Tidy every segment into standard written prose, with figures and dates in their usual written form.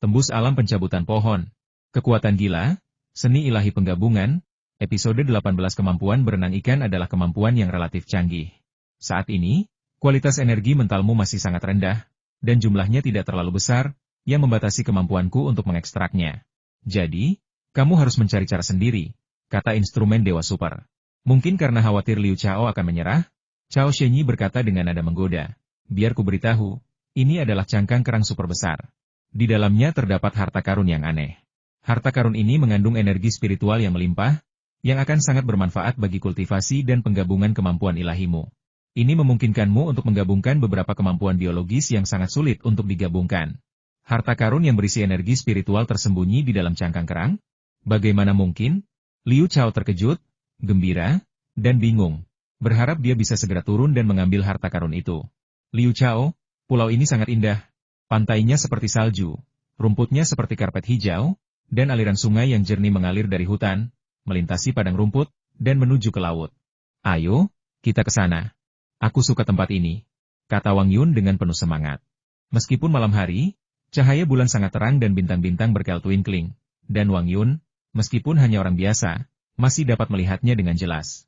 Tembus alam pencabutan pohon. Kekuatan gila, seni ilahi penggabungan, episode 18 kemampuan berenang ikan adalah kemampuan yang relatif canggih. Saat ini, kualitas energi mentalmu masih sangat rendah, dan jumlahnya tidak terlalu besar, yang membatasi kemampuanku untuk mengekstraknya. Jadi, kamu harus mencari cara sendiri, kata instrumen Dewa Super. Mungkin karena khawatir Liu Chao akan menyerah, Cao Shenyi berkata dengan nada menggoda. Biar ku beritahu, ini adalah cangkang kerang super besar. Di dalamnya terdapat harta karun yang aneh. Harta karun ini mengandung energi spiritual yang melimpah, yang akan sangat bermanfaat bagi kultivasi dan penggabungan kemampuan ilahimu. Ini memungkinkanmu untuk menggabungkan beberapa kemampuan biologis yang sangat sulit untuk digabungkan. Harta karun yang berisi energi spiritual tersembunyi di dalam cangkang kerang? Bagaimana mungkin? Liu Chao terkejut, gembira, dan bingung. Berharap dia bisa segera turun dan mengambil harta karun itu. Liu Chao, pulau ini sangat indah. Pantainya seperti salju, rumputnya seperti karpet hijau, dan aliran sungai yang jernih mengalir dari hutan, melintasi padang rumput, dan menuju ke laut. Ayo, kita ke sana. Aku suka tempat ini, kata Wang Yun dengan penuh semangat. Meskipun malam hari, cahaya bulan sangat terang dan bintang-bintang berkel twinkling, dan Wang Yun, meskipun hanya orang biasa, masih dapat melihatnya dengan jelas.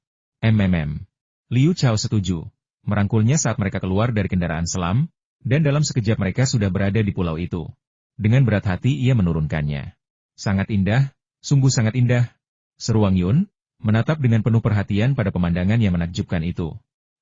Liu Chao setuju, merangkulnya saat mereka keluar dari kendaraan selam, dan dalam sekejap mereka sudah berada di pulau itu. Dengan berat hati ia menurunkannya. Sangat indah, sungguh sangat indah, seru Wang Yun, menatap dengan penuh perhatian pada pemandangan yang menakjubkan itu.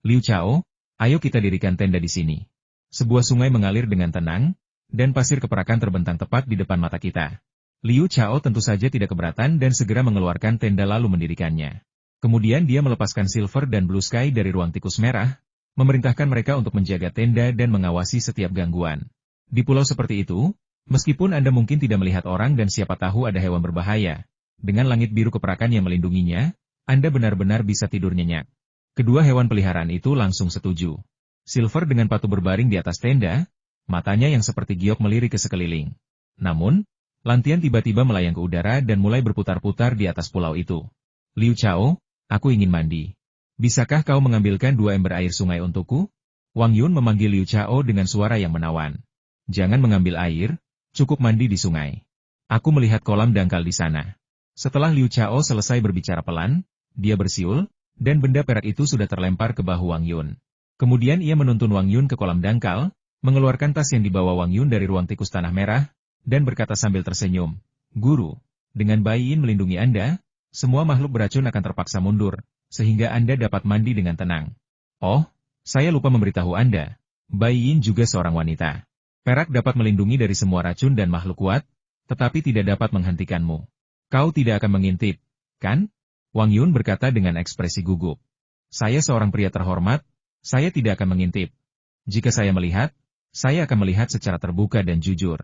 Liu Chao, ayo kita dirikan tenda di sini. Sebuah sungai mengalir dengan tenang, dan pasir keperakan terbentang tepat di depan mata kita. Liu Chao tentu saja tidak keberatan dan segera mengeluarkan tenda lalu mendirikannya. Kemudian dia melepaskan Silver dan Blue Sky dari ruang tikus merah, memerintahkan mereka untuk menjaga tenda dan mengawasi setiap gangguan. Di pulau seperti itu, meskipun Anda mungkin tidak melihat orang dan siapa tahu ada hewan berbahaya, dengan langit biru keperakan yang melindunginya, Anda benar-benar bisa tidur nyenyak. Kedua hewan peliharaan itu langsung setuju. Silver dengan patuh berbaring di atas tenda, matanya yang seperti giok melirik ke sekeliling. Namun, Lantian tiba-tiba melayang ke udara dan mulai berputar-putar di atas pulau itu. Liu Chao, aku ingin mandi. Bisakah kau mengambilkan 2 ember air sungai untukku? Wang Yun memanggil Liu Chao dengan suara yang menawan. Jangan mengambil air, cukup mandi di sungai. Aku melihat kolam dangkal di sana. Setelah Liu Chao selesai berbicara pelan, dia bersiul, dan benda perak itu sudah terlempar ke bahu Wang Yun. Kemudian ia menuntun Wang Yun ke kolam dangkal, mengeluarkan tas yang dibawa Wang Yun dari ruang tikus tanah merah, dan berkata sambil tersenyum, Guru, dengan Bai Yin melindungi Anda, semua makhluk beracun akan terpaksa mundur, sehingga Anda dapat mandi dengan tenang. Oh, saya lupa memberitahu Anda, Bai Yin juga seorang wanita. Perak dapat melindungi dari semua racun dan makhluk kuat, tetapi tidak dapat menghentikanmu. Kau tidak akan mengintip, kan? Wang Yun berkata dengan ekspresi gugup. Saya seorang pria terhormat, saya tidak akan mengintip. Jika saya melihat, saya akan melihat secara terbuka dan jujur.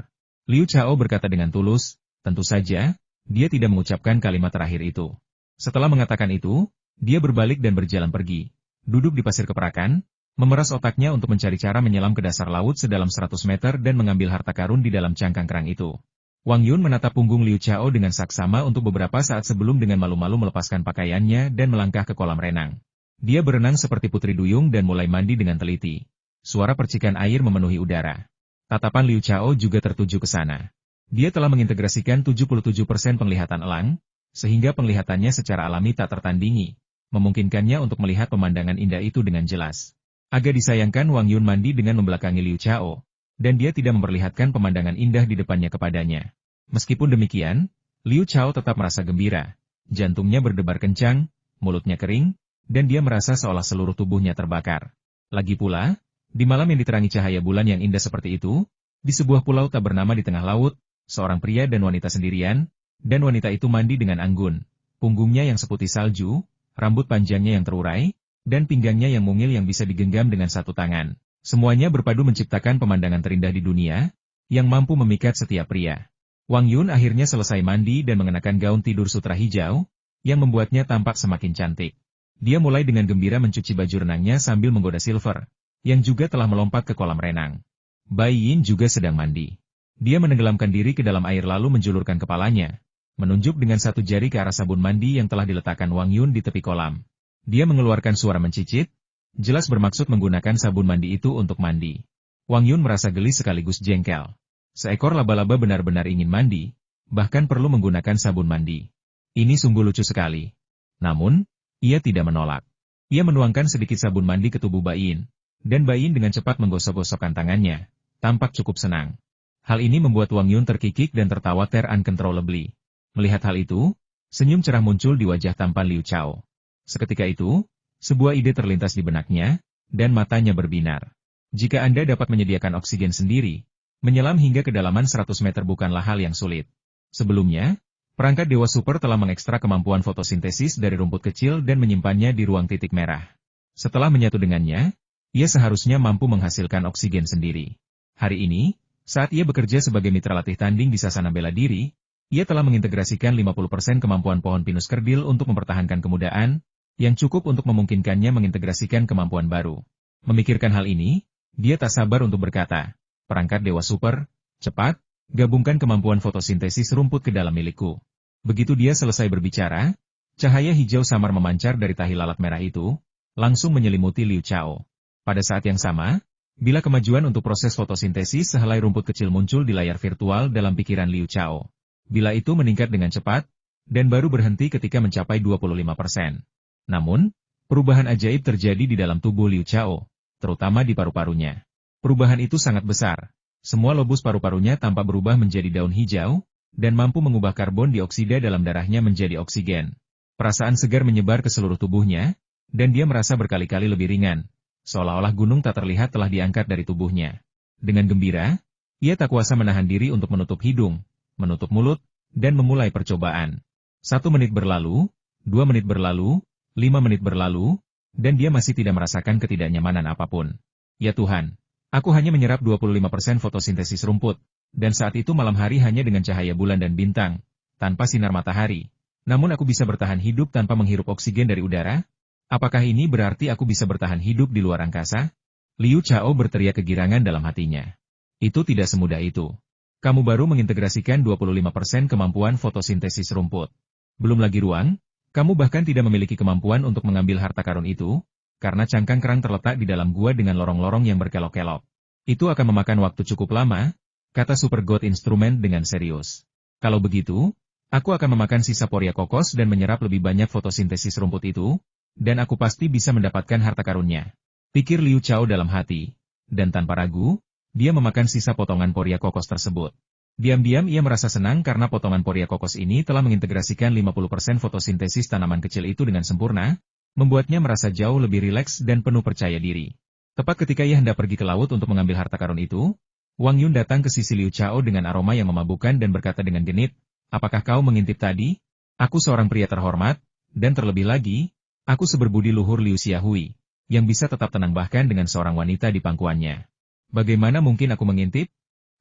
Liu Chao berkata dengan tulus, tentu saja, dia tidak mengucapkan kalimat terakhir itu. Setelah mengatakan itu, dia berbalik dan berjalan pergi. Duduk di pasir keperakan, memeras otaknya untuk mencari cara menyelam ke dasar laut sedalam 100 meter dan mengambil harta karun di dalam cangkang kerang itu. Wang Yun menatap punggung Liu Chao dengan saksama untuk beberapa saat sebelum dengan malu-malu melepaskan pakaiannya dan melangkah ke kolam renang. Dia berenang seperti putri duyung dan mulai mandi dengan teliti. Suara percikan air memenuhi udara. Tatapan Liu Chao juga tertuju ke sana. Dia telah mengintegrasikan 77% penglihatan elang, sehingga penglihatannya secara alami tak tertandingi, memungkinkannya untuk melihat pemandangan indah itu dengan jelas. Agak disayangkan Wang Yun mandi dengan membelakangi Liu Chao, dan dia tidak memperlihatkan pemandangan indah di depannya kepadanya. Meskipun demikian, Liu Chao tetap merasa gembira. Jantungnya berdebar kencang, mulutnya kering, dan dia merasa seolah seluruh tubuhnya terbakar. Lagi pula, di malam yang diterangi cahaya bulan yang indah seperti itu, di sebuah pulau tak bernama di tengah laut, seorang pria dan wanita sendirian, dan wanita itu mandi dengan anggun. Punggungnya yang seputih salju, rambut panjangnya yang terurai, dan pinggangnya yang mungil yang bisa digenggam dengan satu tangan. Semuanya berpadu menciptakan pemandangan terindah di dunia, yang mampu memikat setiap pria. Wang Yun akhirnya selesai mandi dan mengenakan gaun tidur sutra hijau, yang membuatnya tampak semakin cantik. Dia mulai dengan gembira mencuci baju renangnya sambil menggoda Silver, yang juga telah melompat ke kolam renang. Bai Yin juga sedang mandi. Dia menenggelamkan diri ke dalam air lalu menjulurkan kepalanya, menunjuk dengan satu jari ke arah sabun mandi yang telah diletakkan Wang Yun di tepi kolam. Dia mengeluarkan suara mencicit, jelas bermaksud menggunakan sabun mandi itu untuk mandi. Wang Yun merasa geli sekaligus jengkel. Seekor laba-laba benar-benar ingin mandi, bahkan perlu menggunakan sabun mandi. Ini sungguh lucu sekali. Namun, ia tidak menolak. Ia menuangkan sedikit sabun mandi ke tubuh Baiyin, dan Baiyin dengan cepat menggosok-gosokkan tangannya, tampak cukup senang. Hal ini membuat Wang Yun terkikik dan tertawa uncontrollably. Melihat hal itu, senyum cerah muncul di wajah tampan Liu Chao. Seketika itu, sebuah ide terlintas di benaknya, dan matanya berbinar. Jika Anda dapat menyediakan oksigen sendiri, menyelam hingga kedalaman 100 meter bukanlah hal yang sulit. Sebelumnya, perangkat Dewa Super telah mengekstrak kemampuan fotosintesis dari rumput kecil dan menyimpannya di ruang titik merah. Setelah menyatu dengannya, ia seharusnya mampu menghasilkan oksigen sendiri. Hari ini, saat ia bekerja sebagai mitra latih tanding di Sasana Bela Diri, ia telah mengintegrasikan 50% kemampuan pohon pinus kerdil untuk mempertahankan kemudaan, yang cukup untuk memungkinkannya mengintegrasikan kemampuan baru. Memikirkan hal ini, dia tak sabar untuk berkata, "Perangkat Dewa Super, cepat, gabungkan kemampuan fotosintesis rumput ke dalam milikku." Begitu dia selesai berbicara, cahaya hijau samar memancar dari tahi lalat merah itu, langsung menyelimuti Liu Chao. Pada saat yang sama, bila kemajuan untuk proses fotosintesis sehelai rumput kecil muncul di layar virtual dalam pikiran Liu Chao. Bila itu meningkat dengan cepat, dan baru berhenti ketika mencapai 25%. Namun, perubahan ajaib terjadi di dalam tubuh Liu Chao, terutama di paru-parunya. Perubahan itu sangat besar. Semua lobus paru-parunya tampak berubah menjadi daun hijau, dan mampu mengubah karbon dioksida dalam darahnya menjadi oksigen. Perasaan segar menyebar ke seluruh tubuhnya, dan dia merasa berkali-kali lebih ringan, seolah-olah gunung tak terlihat telah diangkat dari tubuhnya. Dengan gembira, ia tak kuasa menahan diri untuk menutup hidung, menutup mulut, dan memulai percobaan. 1 menit berlalu, 2 menit berlalu, 5 menit berlalu, dan dia masih tidak merasakan ketidaknyamanan apapun. Ya Tuhan! Aku hanya menyerap 25% fotosintesis rumput, dan saat itu malam hari hanya dengan cahaya bulan dan bintang, tanpa sinar matahari. Namun aku bisa bertahan hidup tanpa menghirup oksigen dari udara? Apakah ini berarti aku bisa bertahan hidup di luar angkasa? Liu Chao berteriak kegirangan dalam hatinya. Itu tidak semudah itu. Kamu baru mengintegrasikan 25% kemampuan fotosintesis rumput. Belum lagi ruang, kamu bahkan tidak memiliki kemampuan untuk mengambil harta karun itu, karena cangkang kerang terletak di dalam gua dengan lorong-lorong yang berkelok-kelok. Itu akan memakan waktu cukup lama, kata Super God Instrument dengan serius. Kalau begitu, aku akan memakan sisa poria kokos dan menyerap lebih banyak fotosintesis rumput itu, dan aku pasti bisa mendapatkan harta karunnya. Pikir Liu Chao dalam hati, dan tanpa ragu, dia memakan sisa potongan poria kokos tersebut. Diam-diam ia merasa senang karena potongan poria kokos ini telah mengintegrasikan 50% fotosintesis tanaman kecil itu dengan sempurna, membuatnya merasa jauh lebih rileks dan penuh percaya diri. Tepat ketika ia hendak pergi ke laut untuk mengambil harta karun itu, Wang Yun datang ke sisi Liu Chao dengan aroma yang memabukkan dan berkata dengan genit, "Apakah kau mengintip tadi? Aku seorang pria terhormat, dan terlebih lagi, aku seberbudi luhur Liu Xiaohui, yang bisa tetap tenang bahkan dengan seorang wanita di pangkuannya. Bagaimana mungkin aku mengintip?"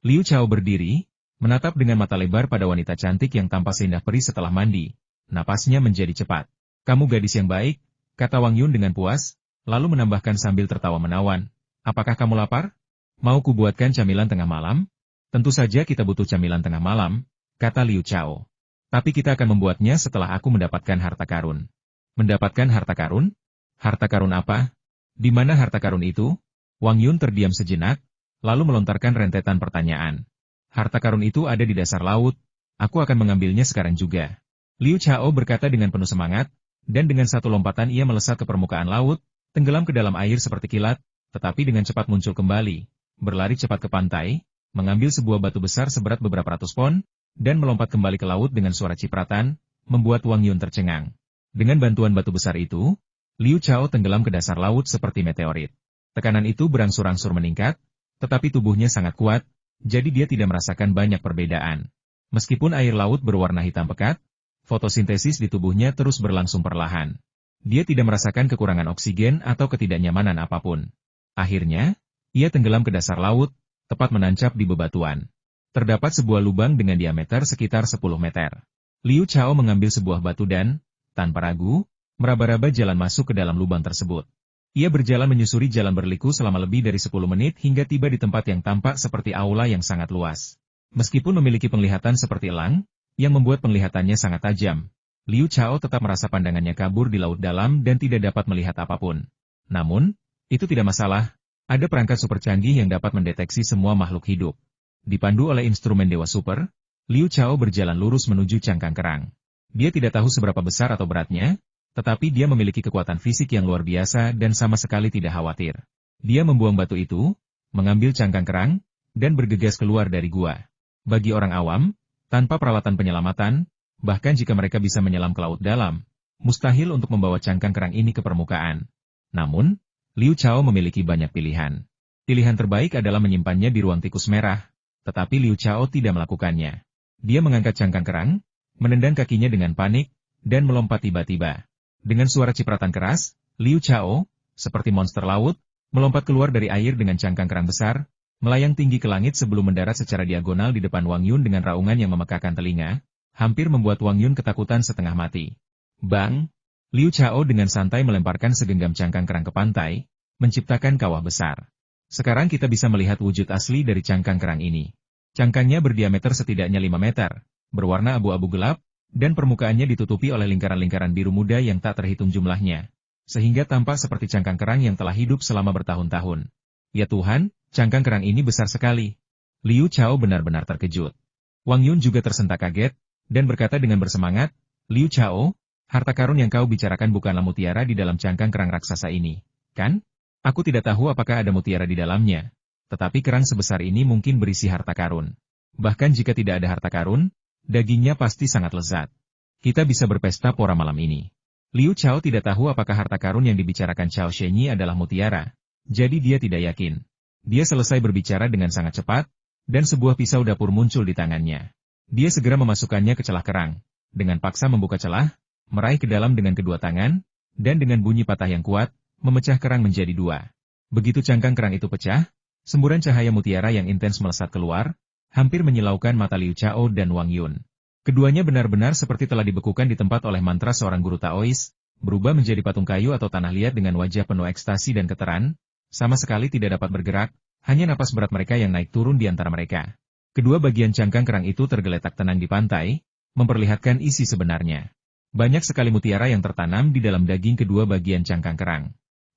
Liu Chao berdiri, menatap dengan mata lebar pada wanita cantik yang tampak seindah peri setelah mandi. Napasnya menjadi cepat. "Kamu gadis yang baik," kata Wang Yun dengan puas, lalu menambahkan sambil tertawa menawan. "Apakah kamu lapar? Mau kubuatkan camilan tengah malam?" "Tentu saja kita butuh camilan tengah malam," kata Liu Chao. "Tapi kita akan membuatnya setelah aku mendapatkan harta karun." "Mendapatkan harta karun? Harta karun apa? Di mana harta karun itu?" Wang Yun terdiam sejenak, lalu melontarkan rentetan pertanyaan. "Harta karun itu ada di dasar laut, aku akan mengambilnya sekarang juga." Liu Chao berkata dengan penuh semangat, dan dengan satu lompatan ia melesat ke permukaan laut, tenggelam ke dalam air seperti kilat, tetapi dengan cepat muncul kembali, berlari cepat ke pantai, mengambil sebuah batu besar seberat beberapa ratus pon, dan melompat kembali ke laut dengan suara cipratan, membuat Wang Yun tercengang. Dengan bantuan batu besar itu, Liu Chao tenggelam ke dasar laut seperti meteorit. Tekanan itu berangsur-angsur meningkat, tetapi tubuhnya sangat kuat, jadi dia tidak merasakan banyak perbedaan. Meskipun air laut berwarna hitam pekat, fotosintesis di tubuhnya terus berlangsung perlahan. Dia tidak merasakan kekurangan oksigen atau ketidaknyamanan apapun. Akhirnya, ia tenggelam ke dasar laut, tepat menancap di bebatuan. Terdapat sebuah lubang dengan diameter sekitar 10 meter. Liu Chao mengambil sebuah batu dan, tanpa ragu, meraba-raba jalan masuk ke dalam lubang tersebut. Ia berjalan menyusuri jalan berliku selama lebih dari 10 menit hingga tiba di tempat yang tampak seperti aula yang sangat luas. Meskipun memiliki penglihatan seperti elang, yang membuat penglihatannya sangat tajam, Liu Chao tetap merasa pandangannya kabur di laut dalam dan tidak dapat melihat apapun. Namun, itu tidak masalah, ada perangkat super canggih yang dapat mendeteksi semua makhluk hidup. Dipandu oleh instrumen Dewa Super, Liu Chao berjalan lurus menuju cangkang kerang. Dia tidak tahu seberapa besar atau beratnya, tetapi dia memiliki kekuatan fisik yang luar biasa dan sama sekali tidak khawatir. Dia membuang batu itu, mengambil cangkang kerang, dan bergegas keluar dari gua. Bagi orang awam, tanpa peralatan penyelamatan, bahkan jika mereka bisa menyelam ke laut dalam, mustahil untuk membawa cangkang kerang ini ke permukaan. Namun, Liu Chao memiliki banyak pilihan. Pilihan terbaik adalah menyimpannya di ruang tikus merah, tetapi Liu Chao tidak melakukannya. Dia mengangkat cangkang kerang, menendang kakinya dengan panik, dan melompat tiba-tiba. Dengan suara cipratan keras, Liu Chao, seperti monster laut, melompat keluar dari air dengan cangkang kerang besar, melayang tinggi ke langit sebelum mendarat secara diagonal di depan Wang Yun dengan raungan yang memekakkan telinga, hampir membuat Wang Yun ketakutan setengah mati. Bang! Liu Chao dengan santai melemparkan segenggam cangkang kerang ke pantai, menciptakan kawah besar. Sekarang kita bisa melihat wujud asli dari cangkang kerang ini. Cangkangnya berdiameter setidaknya 5 meter, berwarna abu-abu gelap, dan permukaannya ditutupi oleh lingkaran-lingkaran biru muda yang tak terhitung jumlahnya, sehingga tampak seperti cangkang kerang yang telah hidup selama bertahun-tahun. Ya Tuhan, cangkang kerang ini besar sekali. Liu Chao benar-benar terkejut. Wang Yun juga tersentak kaget, dan berkata dengan bersemangat, Liu Chao, harta karun yang kau bicarakan bukanlah mutiara di dalam cangkang kerang raksasa ini, kan? Aku tidak tahu apakah ada mutiara di dalamnya, tetapi kerang sebesar ini mungkin berisi harta karun. Bahkan jika tidak ada harta karun, dagingnya pasti sangat lezat. Kita bisa berpesta pora malam ini. Liu Chao tidak tahu apakah harta karun yang dibicarakan Chao Shenyi adalah mutiara, jadi dia tidak yakin. Dia selesai berbicara dengan sangat cepat, dan sebuah pisau dapur muncul di tangannya. Dia segera memasukkannya ke celah kerang, dengan paksa membuka celah, meraih ke dalam dengan kedua tangan, dan dengan bunyi patah yang kuat, memecah kerang menjadi dua. Begitu cangkang kerang itu pecah, semburan cahaya mutiara yang intens melesat keluar, hampir menyilaukan mata Liu Chao dan Wang Yun. Keduanya benar-benar seperti telah dibekukan di tempat oleh mantra seorang guru Taois, berubah menjadi patung kayu atau tanah liat dengan wajah penuh ekstasi dan keteran, sama sekali tidak dapat bergerak, hanya napas berat mereka yang naik turun di antara mereka. Kedua bagian cangkang kerang itu tergeletak tenang di pantai, memperlihatkan isi sebenarnya. Banyak sekali mutiara yang tertanam di dalam daging kedua bagian cangkang kerang.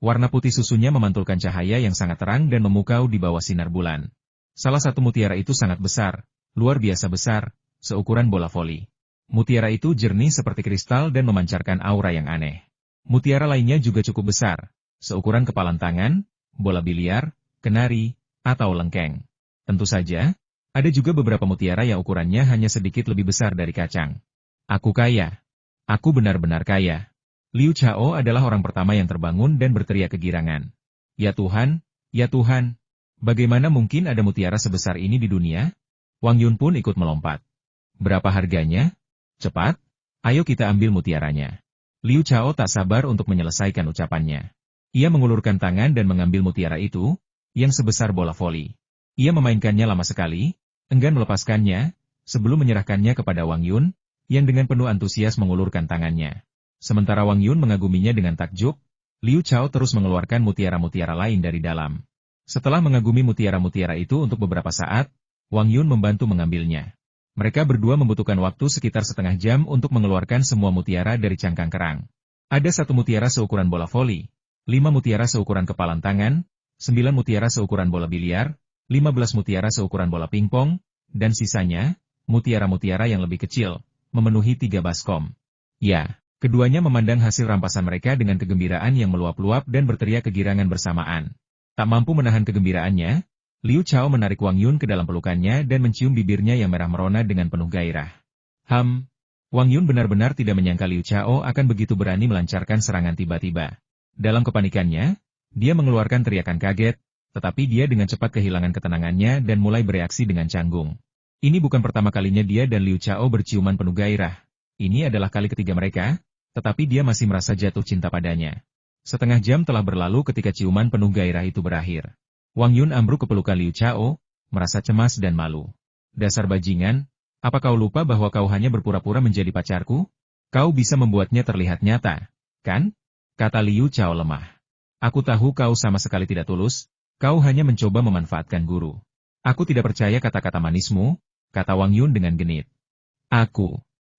Warna putih susunya memantulkan cahaya yang sangat terang dan memukau di bawah sinar bulan. Salah satu mutiara itu sangat besar, luar biasa besar, seukuran bola voli. Mutiara itu jernih seperti kristal dan memancarkan aura yang aneh. Mutiara lainnya juga cukup besar, seukuran kepalan tangan, bola biliar, kenari, atau lengkeng. Tentu saja, ada juga beberapa mutiara yang ukurannya hanya sedikit lebih besar dari kacang. Aku kaya. Aku benar-benar kaya. Liu Chao adalah orang pertama yang terbangun dan berteriak kegirangan. Ya Tuhan, ya Tuhan. Bagaimana mungkin ada mutiara sebesar ini di dunia? Wang Yun pun ikut melompat. Berapa harganya? Cepat, ayo kita ambil mutiaranya. Liu Chao tak sabar untuk menyelesaikan ucapannya. Ia mengulurkan tangan dan mengambil mutiara itu, yang sebesar bola voli. Ia memainkannya lama sekali, enggan melepaskannya, sebelum menyerahkannya kepada Wang Yun, yang dengan penuh antusias mengulurkan tangannya. Sementara Wang Yun mengaguminya dengan takjub, Liu Chao terus mengeluarkan mutiara-mutiara lain dari dalam. Setelah mengagumi mutiara-mutiara itu untuk beberapa saat, Wang Yun membantu mengambilnya. Mereka berdua membutuhkan waktu sekitar setengah jam untuk mengeluarkan semua mutiara dari cangkang kerang. Ada 1 mutiara seukuran bola voli, 5 mutiara seukuran kepalan tangan, 9 mutiara seukuran bola biliar, 15 mutiara seukuran bola pingpong, dan sisanya, mutiara-mutiara yang lebih kecil, memenuhi 3 baskom. Ya, keduanya memandang hasil rampasan mereka dengan kegembiraan yang meluap-luap dan berteriak kegirangan bersamaan. Tak mampu menahan kegembiraannya, Liu Chao menarik Wang Yun ke dalam pelukannya dan mencium bibirnya yang merah merona dengan penuh gairah. Wang Yun benar-benar tidak menyangka Liu Chao akan begitu berani melancarkan serangan tiba-tiba. Dalam kepanikannya, dia mengeluarkan teriakan kaget, tetapi dia dengan cepat kehilangan ketenangannya dan mulai bereaksi dengan canggung. Ini bukan pertama kalinya dia dan Liu Chao berciuman penuh gairah. Ini adalah kali ketiga mereka, tetapi dia masih merasa jatuh cinta padanya. Setengah jam telah berlalu ketika ciuman penuh gairah itu berakhir. Wang Yun ambruk ke pelukan Liu Chao, merasa cemas dan malu. Dasar bajingan, apa kau lupa bahwa kau hanya berpura-pura menjadi pacarku? Kau bisa membuatnya terlihat nyata, kan? Kata Liu Chao lemah. Aku tahu kau sama sekali tidak tulus, kau hanya mencoba memanfaatkan guru. Aku tidak percaya kata-kata manismu, kata Wang Yun dengan genit.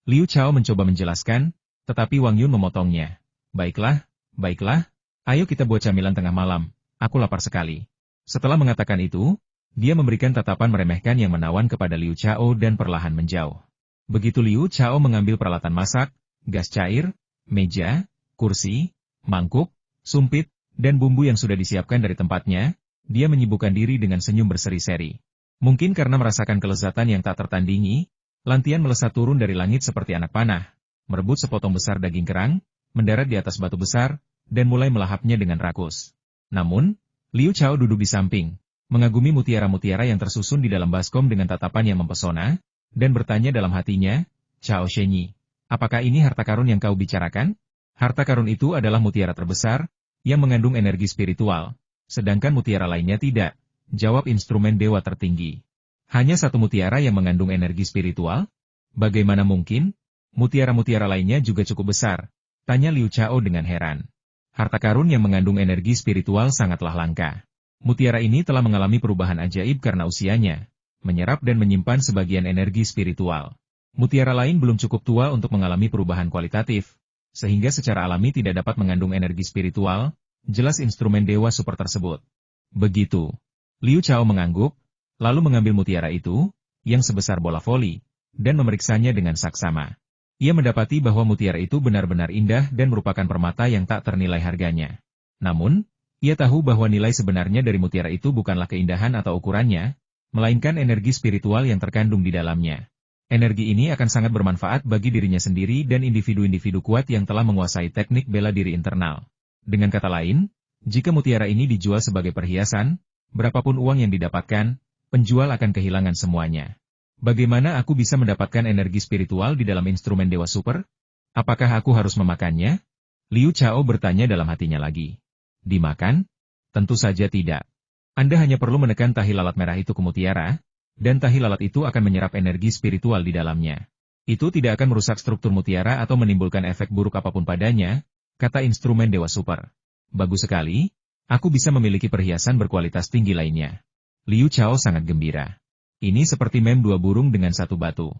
Liu Chao mencoba menjelaskan, tetapi Wang Yun memotongnya. Baiklah, ayo kita buat camilan tengah malam, aku lapar sekali. Setelah mengatakan itu, Dia memberikan tatapan meremehkan yang menawan kepada Liu Chao dan perlahan menjauh. Begitu Liu Chao mengambil peralatan masak, gas cair, meja, kursi, mangkuk, sumpit, dan bumbu yang sudah disiapkan dari tempatnya, dia menyibukkan diri dengan senyum berseri-seri. Mungkin karena merasakan kelezatan yang tak tertandingi, Lantian melesat turun dari langit seperti anak panah, merebut sepotong besar daging kerang, mendarat di atas batu besar, dan mulai melahapnya dengan rakus. Namun, Liu Chao duduk di samping, mengagumi mutiara-mutiara yang tersusun di dalam baskom dengan tatapan yang mempesona, dan bertanya dalam hatinya, Chao Shenyi, apakah ini harta karun yang kau bicarakan? Harta karun itu adalah mutiara terbesar, yang mengandung energi spiritual, sedangkan mutiara lainnya tidak, jawab instrumen dewa tertinggi. Hanya satu mutiara yang mengandung energi spiritual? Bagaimana mungkin? Mutiara-mutiara lainnya juga cukup besar, tanya Liu Chao dengan heran. Harta karun yang mengandung energi spiritual sangatlah langka. Mutiara ini telah mengalami perubahan ajaib karena usianya, menyerap dan menyimpan sebagian energi spiritual. Mutiara lain belum cukup tua untuk mengalami perubahan kualitatif, sehingga secara alami tidak dapat mengandung energi spiritual, jelas instrumen dewa super tersebut. Begitu. Liu Chao mengangguk, lalu mengambil mutiara itu, yang sebesar bola voli, dan memeriksanya dengan saksama. Ia mendapati bahwa mutiara itu benar-benar indah dan merupakan permata yang tak ternilai harganya. Namun, ia tahu bahwa nilai sebenarnya dari mutiara itu bukanlah keindahan atau ukurannya, melainkan energi spiritual yang terkandung di dalamnya. Energi ini akan sangat bermanfaat bagi dirinya sendiri dan individu-individu kuat yang telah menguasai teknik bela diri internal. Dengan kata lain, jika mutiara ini dijual sebagai perhiasan, berapapun uang yang didapatkan, penjual akan kehilangan semuanya. Bagaimana aku bisa mendapatkan energi spiritual di dalam instrumen Dewa Super? Apakah aku harus memakannya? Liu Chao bertanya dalam hatinya lagi. Dimakan? Tentu saja tidak. Anda hanya perlu menekan tahi lalat merah itu ke mutiara, dan tahi lalat itu akan menyerap energi spiritual di dalamnya. Itu tidak akan merusak struktur mutiara atau menimbulkan efek buruk apapun padanya, kata instrumen Dewa Super. Bagus sekali, aku bisa memiliki perhiasan berkualitas tinggi lainnya. Liu Chao sangat gembira. Ini seperti mem dua burung dengan satu batu.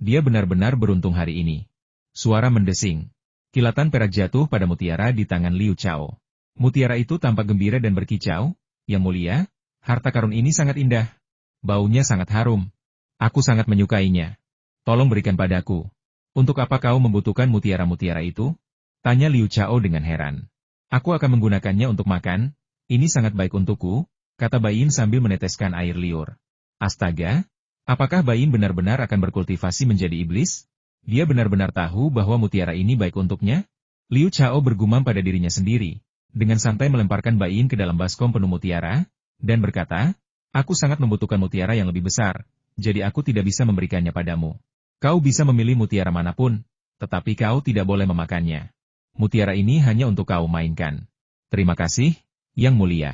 Dia benar-benar beruntung hari ini. Suara mendesing. Kilatan perak jatuh pada mutiara di tangan Liu Chao. Mutiara itu tampak gembira dan berkicau. Yang mulia, harta karun ini sangat indah. Baunya sangat harum. Aku sangat menyukainya. Tolong berikan padaku. Untuk apa kau membutuhkan mutiara-mutiara itu? Tanya Liu Chao dengan heran. Aku akan menggunakannya untuk makan. Ini sangat baik untukku, kata Baiyin sambil meneteskan air liur. Astaga, apakah Baiyin benar-benar akan berkultivasi menjadi iblis? Dia benar-benar tahu bahwa mutiara ini baik untuknya? Liu Chao bergumam pada dirinya sendiri, dengan santai melemparkan Baiyin ke dalam baskom penuh mutiara, dan berkata, aku sangat membutuhkan mutiara yang lebih besar, jadi aku tidak bisa memberikannya padamu. Kau bisa memilih mutiara manapun, tetapi kau tidak boleh memakannya. Mutiara ini hanya untuk kau mainkan. Terima kasih, Yang Mulia.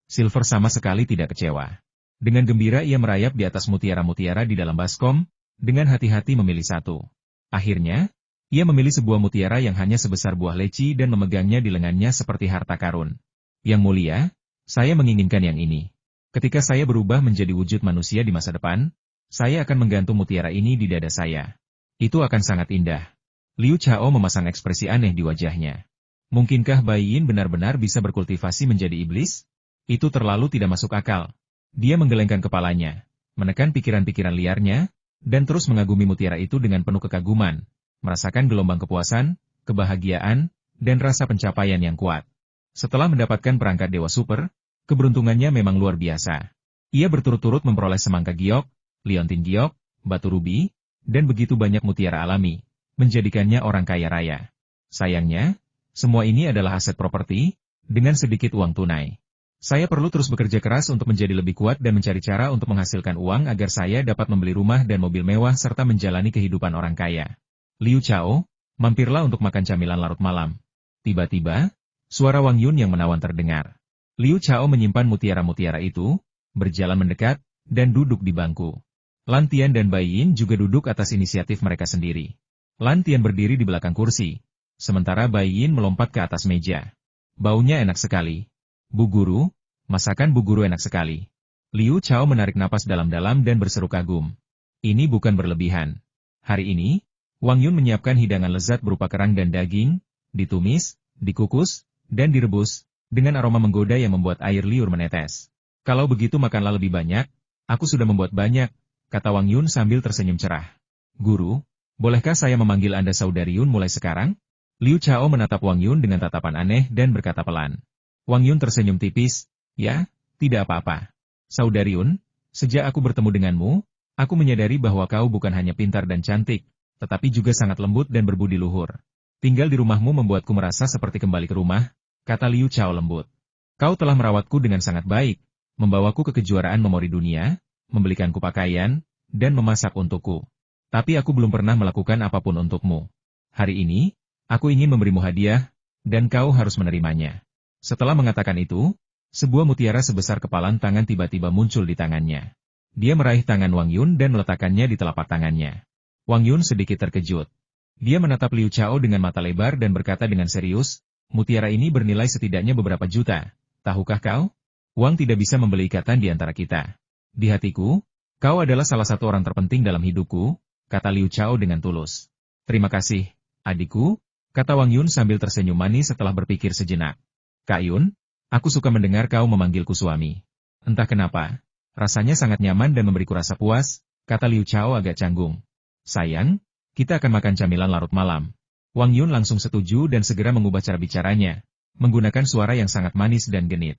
Silver sama sekali tidak kecewa. Dengan gembira ia merayap di atas mutiara-mutiara di dalam baskom, dengan hati-hati memilih satu. Akhirnya, ia memilih sebuah mutiara yang hanya sebesar buah leci dan memegangnya di lengannya seperti harta karun. Yang Mulia, saya menginginkan yang ini. Ketika saya berubah menjadi wujud manusia di masa depan, saya akan menggantung mutiara ini di dada saya. Itu akan sangat indah. Liu Chao memasang ekspresi aneh di wajahnya. Mungkinkah Baiyin benar-benar bisa berkultivasi menjadi iblis? Itu terlalu tidak masuk akal. Dia menggelengkan kepalanya, menekan pikiran-pikiran liarnya, dan terus mengagumi mutiara itu dengan penuh kekaguman, merasakan gelombang kepuasan, kebahagiaan, dan rasa pencapaian yang kuat. Setelah mendapatkan perangkat Dewa Super, keberuntungannya memang luar biasa. Ia berturut-turut memperoleh semangka giok, liontin giok, batu rubi, dan begitu banyak mutiara alami, menjadikannya orang kaya raya. Sayangnya, semua ini adalah aset properti, dengan sedikit uang tunai. Saya perlu terus bekerja keras untuk menjadi lebih kuat dan mencari cara untuk menghasilkan uang agar saya dapat membeli rumah dan mobil mewah serta menjalani kehidupan orang kaya. Liu Chao, mampirlah untuk makan camilan larut malam. Tiba-tiba, suara Wang Yun yang menawan terdengar. Liu Chao menyimpan mutiara-mutiara itu, berjalan mendekat, dan duduk di bangku. Lan Tian dan Baiyin juga duduk atas inisiatif mereka sendiri. Lan Tian berdiri di belakang kursi, sementara Baiyin melompat ke atas meja. Baunya enak sekali. Bu Guru, masakan Bu Guru enak sekali. Liu Chao menarik napas dalam-dalam dan berseru kagum. Ini bukan berlebihan. Hari ini, Wang Yun menyiapkan hidangan lezat berupa kerang dan daging, ditumis, dikukus, dan direbus, dengan aroma menggoda yang membuat air liur menetes. Kalau begitu makanlah lebih banyak, Aku sudah membuat banyak, kata Wang Yun sambil tersenyum cerah. Guru, bolehkah saya memanggil Anda Saudari Yun mulai sekarang? Liu Chao menatap Wang Yun dengan tatapan aneh dan berkata pelan. Wang Yun tersenyum tipis, ya, tidak apa-apa. Saudari Yun, sejak aku bertemu denganmu, aku menyadari bahwa kau bukan hanya pintar dan cantik, tetapi juga sangat lembut dan berbudi luhur. Tinggal di rumahmu membuatku merasa seperti kembali ke rumah, kata Liu Chao lembut. Kau telah merawatku dengan sangat baik, membawaku ke kejuaraan memori dunia, membelikanku pakaian, dan memasak untukku. Tapi aku belum pernah melakukan apapun untukmu. Hari ini, aku ingin memberimu hadiah, dan kau harus menerimanya. Setelah mengatakan itu, sebuah mutiara sebesar kepalan tangan tiba-tiba muncul di tangannya. Dia meraih tangan Wang Yun dan meletakkannya di telapak tangannya. Wang Yun sedikit terkejut. Dia menatap Liu Chao dengan mata lebar dan berkata dengan serius, mutiara ini bernilai setidaknya beberapa juta. Tahukah kau? Uang tidak bisa membeli ikatan di antara kita. Di hatiku, kau adalah salah satu orang terpenting dalam hidupku, kata Liu Chao dengan tulus. Terima kasih, adikku, kata Wang Yun sambil tersenyum manis setelah berpikir sejenak. Kak Yun, aku suka mendengar kau memanggilku suami. Entah kenapa, rasanya sangat nyaman dan memberiku rasa puas, kata Liu Chao agak canggung. Sayang, kita akan makan camilan larut malam. Wang Yun langsung setuju dan segera mengubah cara bicaranya, menggunakan suara yang sangat manis dan genit.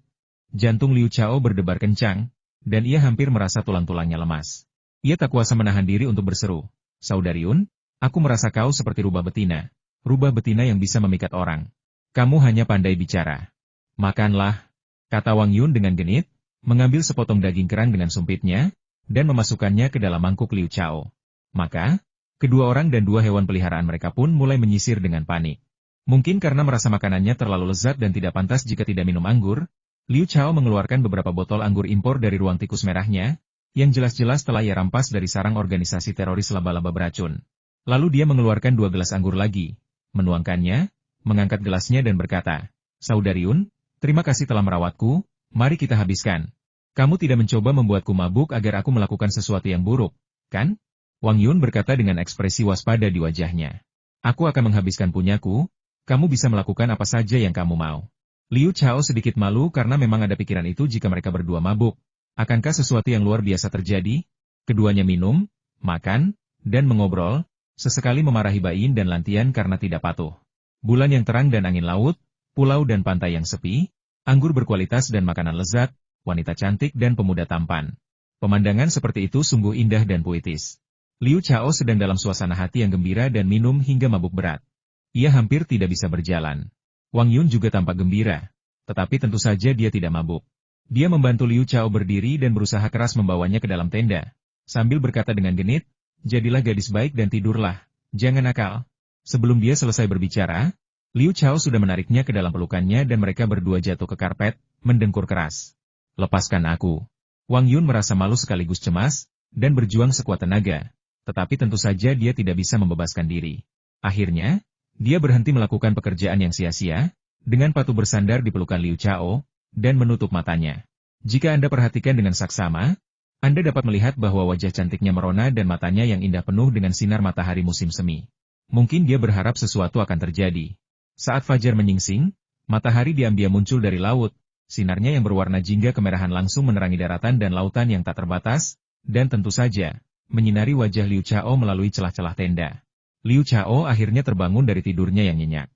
Jantung Liu Chao berdebar kencang, dan ia hampir merasa tulang-tulangnya lemas. Ia tak kuasa menahan diri untuk berseru. Saudari Yun, aku merasa kau seperti rubah betina yang bisa memikat orang. Kamu hanya pandai bicara. Makanlah, kata Wang Yun dengan genit, mengambil sepotong daging kerang dengan sumpitnya, dan memasukkannya ke dalam mangkuk Liu Chao. Maka, kedua orang dan dua hewan peliharaan mereka pun mulai menyisir dengan panik. Mungkin karena merasa makanannya terlalu lezat dan tidak pantas jika tidak minum anggur, Liu Chao mengeluarkan beberapa botol anggur impor dari ruang tikus merahnya, yang jelas-jelas telah ia rampas dari sarang organisasi teroris laba-laba beracun. Lalu dia mengeluarkan 2 gelas anggur lagi, menuangkannya, mengangkat gelasnya dan berkata, Saudari Yun, terima kasih telah merawatku, mari kita habiskan. Kamu tidak mencoba membuatku mabuk agar aku melakukan sesuatu yang buruk, kan? Wang Yun berkata dengan ekspresi waspada di wajahnya. Aku akan menghabiskan punyaku, kamu bisa melakukan apa saja yang kamu mau. Liu Chao sedikit malu karena memang ada pikiran itu jika mereka berdua mabuk. Akankah sesuatu yang luar biasa terjadi? Keduanya minum, makan, dan mengobrol, sesekali memarahi Bain dan Lantian karena tidak patuh. Bulan yang terang dan angin laut, pulau dan pantai yang sepi, anggur berkualitas dan makanan lezat, wanita cantik dan pemuda tampan. Pemandangan seperti itu sungguh indah dan puitis. Liu Chao sedang dalam suasana hati yang gembira dan minum hingga mabuk berat. Ia hampir tidak bisa berjalan. Wang Yun juga tampak gembira, tetapi tentu saja dia tidak mabuk. Dia membantu Liu Chao berdiri dan berusaha keras membawanya ke dalam tenda, sambil berkata dengan genit, jadilah gadis baik dan tidurlah, jangan nakal. Sebelum dia selesai berbicara, Liu Chao sudah menariknya ke dalam pelukannya dan mereka berdua jatuh ke karpet, mendengkur keras. Lepaskan aku. Wang Yun merasa malu sekaligus cemas, dan berjuang sekuat tenaga. Tetapi tentu saja dia tidak bisa membebaskan diri. Akhirnya, dia berhenti melakukan pekerjaan yang sia-sia, dengan patuh bersandar di pelukan Liu Chao, dan menutup matanya. Jika Anda perhatikan dengan saksama, Anda dapat melihat bahwa wajah cantiknya merona dan matanya yang indah penuh dengan sinar matahari musim semi. Mungkin dia berharap sesuatu akan terjadi. Saat fajar menyingsing, matahari diam-diam muncul dari laut, sinarnya yang berwarna jingga kemerahan langsung menerangi daratan dan lautan yang tak terbatas, dan tentu saja, menyinari wajah Liu Chao melalui celah-celah tenda. Liu Chao akhirnya terbangun dari tidurnya yang nyenyak.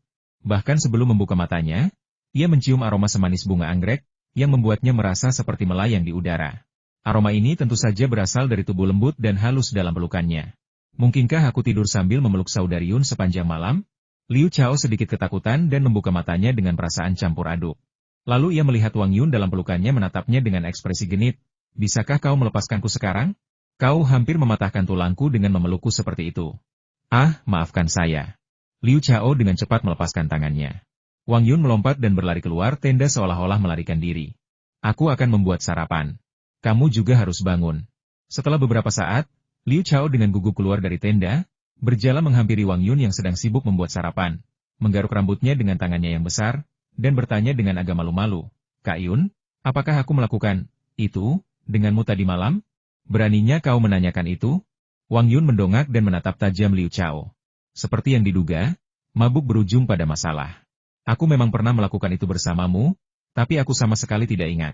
Bahkan sebelum membuka matanya, ia mencium aroma semanis bunga anggrek, yang membuatnya merasa seperti melayang di udara. Aroma ini tentu saja berasal dari tubuh lembut dan halus dalam pelukannya. Mungkinkah aku tidur sambil memeluk Saudari Yun sepanjang malam? Liu Chao sedikit ketakutan dan membuka matanya dengan perasaan campur aduk. Lalu ia melihat Wang Yun dalam pelukannya menatapnya dengan ekspresi genit. Bisakah kau melepaskanku sekarang? Kau hampir mematahkan tulangku dengan memelukku seperti itu. Ah, maafkan saya. Liu Chao dengan cepat melepaskan tangannya. Wang Yun melompat dan berlari keluar tenda seolah-olah melarikan diri. Aku akan membuat sarapan. Kamu juga harus bangun. Setelah beberapa saat, Liu Chao dengan gugup keluar dari tenda, berjalan menghampiri Wang Yun yang sedang sibuk membuat sarapan, menggaruk rambutnya dengan tangannya yang besar, dan bertanya dengan agak malu-malu. Kak Yun, apakah aku melakukan itu denganmu tadi malam? Beraninya kau menanyakan itu? Wang Yun mendongak dan menatap tajam Liu Chao. Seperti yang diduga, mabuk berujung pada masalah. Aku memang pernah melakukan itu bersamamu, tapi aku sama sekali tidak ingat.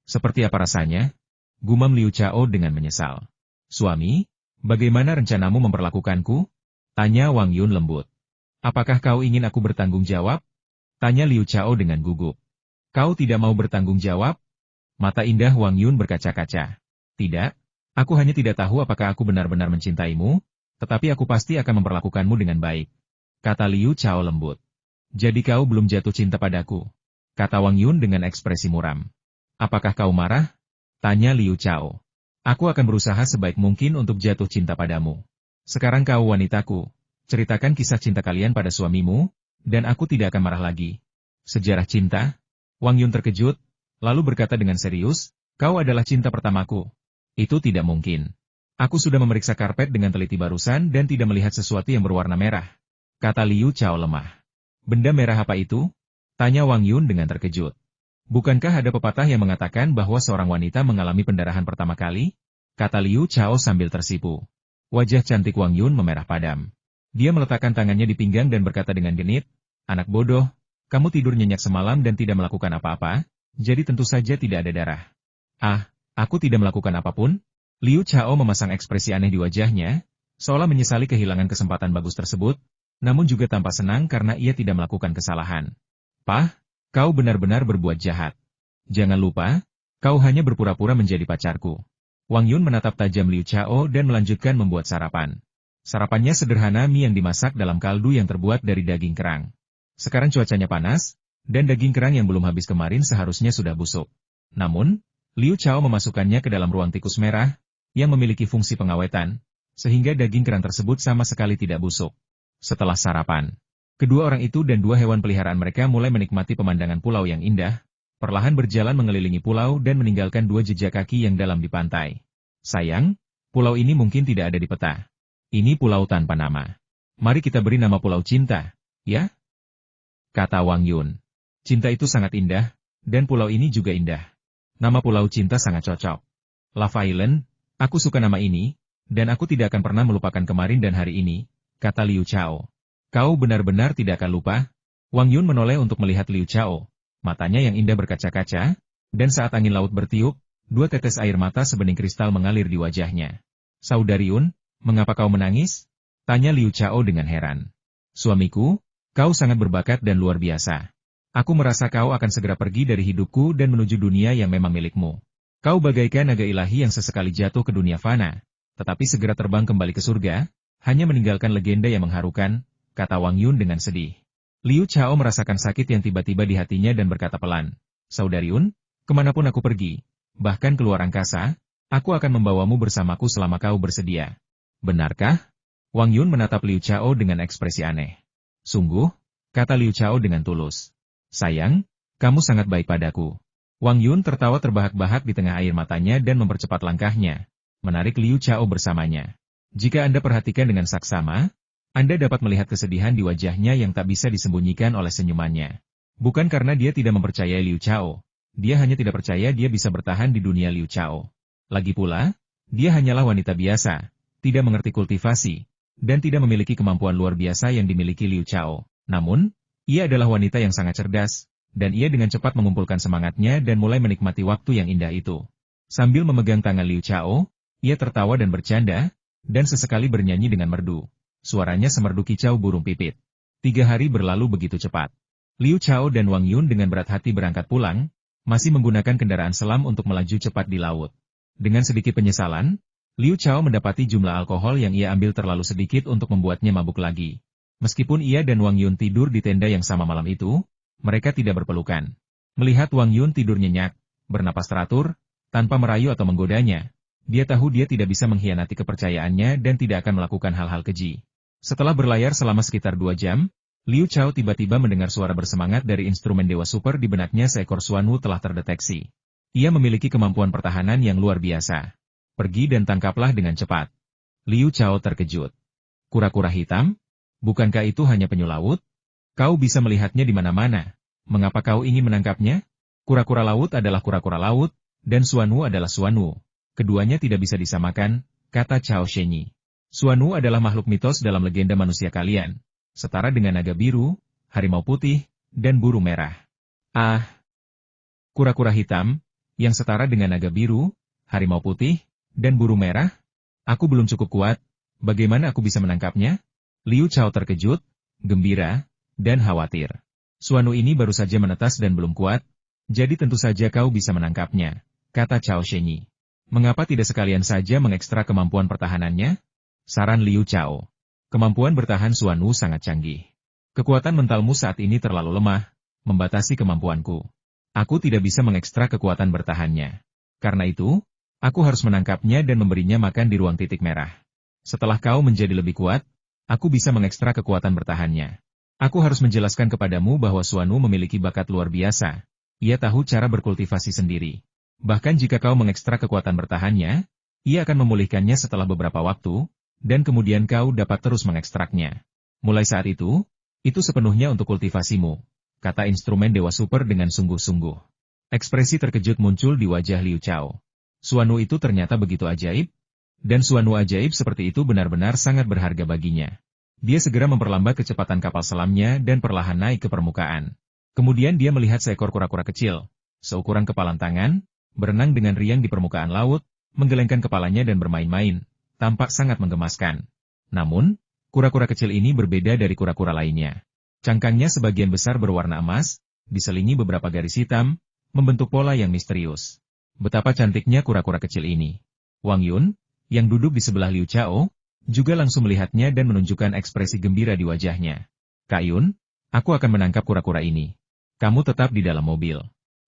Seperti apa rasanya? Gumam Liu Chao dengan menyesal. Suami, bagaimana rencanamu memperlakukanku? Tanya Wang Yun lembut. Apakah kau ingin aku bertanggung jawab? Tanya Liu Chao dengan gugup. Kau tidak mau bertanggung jawab? Mata indah Wang Yun berkaca-kaca. Tidak, aku hanya tidak tahu apakah aku benar-benar mencintaimu, tetapi aku pasti akan memperlakukanmu dengan baik. Kata Liu Chao lembut. Jadi kau belum jatuh cinta padaku? Kata Wang Yun dengan ekspresi muram. Apakah kau marah? Tanya Liu Chao. Aku akan berusaha sebaik mungkin untuk jatuh cinta padamu. Sekarang kau wanitaku, ceritakan kisah cinta kalian pada suamimu, dan aku tidak akan marah lagi. Sejarah cinta? Wang Yun terkejut, lalu berkata dengan serius, kau adalah cinta pertamaku. Itu tidak mungkin. Aku sudah memeriksa karpet dengan teliti barusan dan tidak melihat sesuatu yang berwarna merah. Kata Liu Chao lemah. Benda merah apa itu? Tanya Wang Yun dengan terkejut. Bukankah ada pepatah yang mengatakan bahwa seorang wanita mengalami pendarahan pertama kali? Kata Liu Chao sambil tersipu. Wajah cantik Wang Yun memerah padam. Dia meletakkan tangannya di pinggang dan berkata dengan genit, anak bodoh, kamu tidur nyenyak semalam dan tidak melakukan apa-apa, jadi tentu saja tidak ada darah. Ah, aku tidak melakukan apapun? Liu Chao memasang ekspresi aneh di wajahnya, seolah menyesali kehilangan kesempatan bagus tersebut, namun juga tampak senang karena ia tidak melakukan kesalahan. Pah, kau benar-benar berbuat jahat. Jangan lupa, kau hanya berpura-pura menjadi pacarku. Wang Yun menatap tajam Liu Chao dan melanjutkan membuat sarapan. Sarapannya sederhana mie yang dimasak dalam kaldu yang terbuat dari daging kerang. Sekarang cuacanya panas, dan daging kerang yang belum habis kemarin seharusnya sudah busuk. Namun, Liu Chao memasukkannya ke dalam ruang tikus merah, yang memiliki fungsi pengawetan, sehingga daging kerang tersebut sama sekali tidak busuk. Setelah sarapan, kedua orang itu dan dua hewan peliharaan mereka mulai menikmati pemandangan pulau yang indah, perlahan berjalan mengelilingi pulau dan meninggalkan dua jejak kaki yang dalam di pantai. Sayang, pulau ini mungkin tidak ada di peta. Ini pulau tanpa nama. Mari kita beri nama Pulau Cinta, ya? Kata Wang Yun. Cinta itu sangat indah, dan pulau ini juga indah. Nama Pulau Cinta sangat cocok. Love Island, aku suka nama ini, dan aku tidak akan pernah melupakan kemarin dan hari ini, kata Liu Chao. Kau benar-benar tidak akan lupa? Wang Yun menoleh untuk melihat Liu Chao. Matanya yang indah berkaca-kaca, dan saat angin laut bertiup, dua tetes air mata sebening kristal mengalir di wajahnya. Saudari Yun, mengapa kau menangis? Tanya Liu Chao dengan heran. Suamiku, kau sangat berbakat dan luar biasa. Aku merasa kau akan segera pergi dari hidupku dan menuju dunia yang memang milikmu. Kau bagaikan naga ilahi yang sesekali jatuh ke dunia fana, tetapi segera terbang kembali ke surga, hanya meninggalkan legenda yang mengharukan, kata Wang Yun dengan sedih. Liu Chao merasakan sakit yang tiba-tiba di hatinya dan berkata pelan, Saudari Yun, kemanapun aku pergi, bahkan keluar angkasa, aku akan membawamu bersamaku selama kau bersedia. Benarkah? Wang Yun menatap Liu Chao dengan ekspresi aneh. Sungguh? Kata Liu Chao dengan tulus. Sayang, kamu sangat baik padaku. Wang Yun tertawa terbahak-bahak di tengah air matanya dan mempercepat langkahnya, menarik Liu Chao bersamanya. Jika Anda perhatikan dengan saksama, Anda dapat melihat kesedihan di wajahnya yang tak bisa disembunyikan oleh senyumannya. Bukan karena dia tidak mempercayai Liu Chao, dia hanya tidak percaya dia bisa bertahan di dunia Liu Chao. Lagi pula, dia hanyalah wanita biasa, tidak mengerti kultivasi, dan tidak memiliki kemampuan luar biasa yang dimiliki Liu Chao. Namun, ia adalah wanita yang sangat cerdas, dan ia dengan cepat mengumpulkan semangatnya dan mulai menikmati waktu yang indah itu. Sambil memegang tangan Liu Chao, ia tertawa dan bercanda, dan sesekali bernyanyi dengan merdu. Suaranya semerdu kicau burung pipit. 3 hari berlalu begitu cepat. Liu Chao dan Wang Yun dengan berat hati berangkat pulang, masih menggunakan kendaraan selam untuk melaju cepat di laut. Dengan sedikit penyesalan, Liu Chao mendapati jumlah alkohol yang ia ambil terlalu sedikit untuk membuatnya mabuk lagi. Meskipun ia dan Wang Yun tidur di tenda yang sama malam itu, mereka tidak berpelukan. Melihat Wang Yun tidur nyenyak, bernapas teratur, tanpa merayu atau menggodanya, dia tahu dia tidak bisa mengkhianati kepercayaannya dan tidak akan melakukan hal-hal keji. Setelah berlayar selama sekitar 2 jam, Liu Chao tiba-tiba mendengar suara bersemangat dari instrumen Dewa Super di benaknya seekor Xuanwu telah terdeteksi. Ia memiliki kemampuan pertahanan yang luar biasa. Pergi dan tangkaplah dengan cepat. Liu Chao terkejut. Kura-kura hitam? Bukankah itu hanya penyu laut? Kau bisa melihatnya di mana-mana. Mengapa kau ingin menangkapnya? Kura-kura laut adalah kura-kura laut, dan Xuanwu adalah Xuanwu. Keduanya tidak bisa disamakan, kata Cao Shenyi. Xuanwu adalah makhluk mitos dalam legenda manusia kalian, setara dengan naga biru, harimau putih, dan burung merah. Ah! Kura-kura hitam, yang setara dengan naga biru, harimau putih, dan burung merah? Aku belum cukup kuat, bagaimana aku bisa menangkapnya? Liu Chao terkejut, gembira, dan khawatir. Suanu ini baru saja menetas dan belum kuat, jadi tentu saja kau bisa menangkapnya, kata Cao Shenyi. Mengapa tidak sekalian saja mengekstrak kemampuan pertahanannya? Saran Liu Chao. Kemampuan bertahan Suanu sangat canggih. Kekuatan mentalmu saat ini terlalu lemah, membatasi kemampuanku. Aku tidak bisa mengekstrak kekuatan bertahannya. Karena itu, aku harus menangkapnya dan memberinya makan di ruang titik merah. Setelah kau menjadi lebih kuat, aku bisa mengekstrak kekuatan bertahannya. Aku harus menjelaskan kepadamu bahwa Suanu memiliki bakat luar biasa. Ia tahu cara berkultivasi sendiri. Bahkan jika kau mengekstrak kekuatan bertahannya, ia akan memulihkannya setelah beberapa waktu, dan kemudian kau dapat terus mengekstraknya. Mulai saat itu sepenuhnya untuk kultivasimu, kata instrumen Dewa Super dengan sungguh-sungguh. Ekspresi terkejut muncul di wajah Liu Chao. Suanu itu ternyata begitu ajaib, dan Suanu ajaib seperti itu benar-benar sangat berharga baginya. Dia segera memperlambat kecepatan kapal selamnya dan perlahan naik ke permukaan. Kemudian dia melihat seekor kura-kura kecil, seukuran kepalan tangan, berenang dengan riang di permukaan laut, menggelengkan kepalanya dan bermain-main, tampak sangat menggemaskan. Namun, kura-kura kecil ini berbeda dari kura-kura lainnya. Cangkangnya sebagian besar berwarna emas, diselingi beberapa garis hitam, membentuk pola yang misterius. Betapa cantiknya kura-kura kecil ini. Wang Yun, yang duduk di sebelah Liu Chao, juga langsung melihatnya dan menunjukkan ekspresi gembira di wajahnya. Kak Yun, aku akan menangkap kura-kura ini. Kamu tetap di dalam mobil.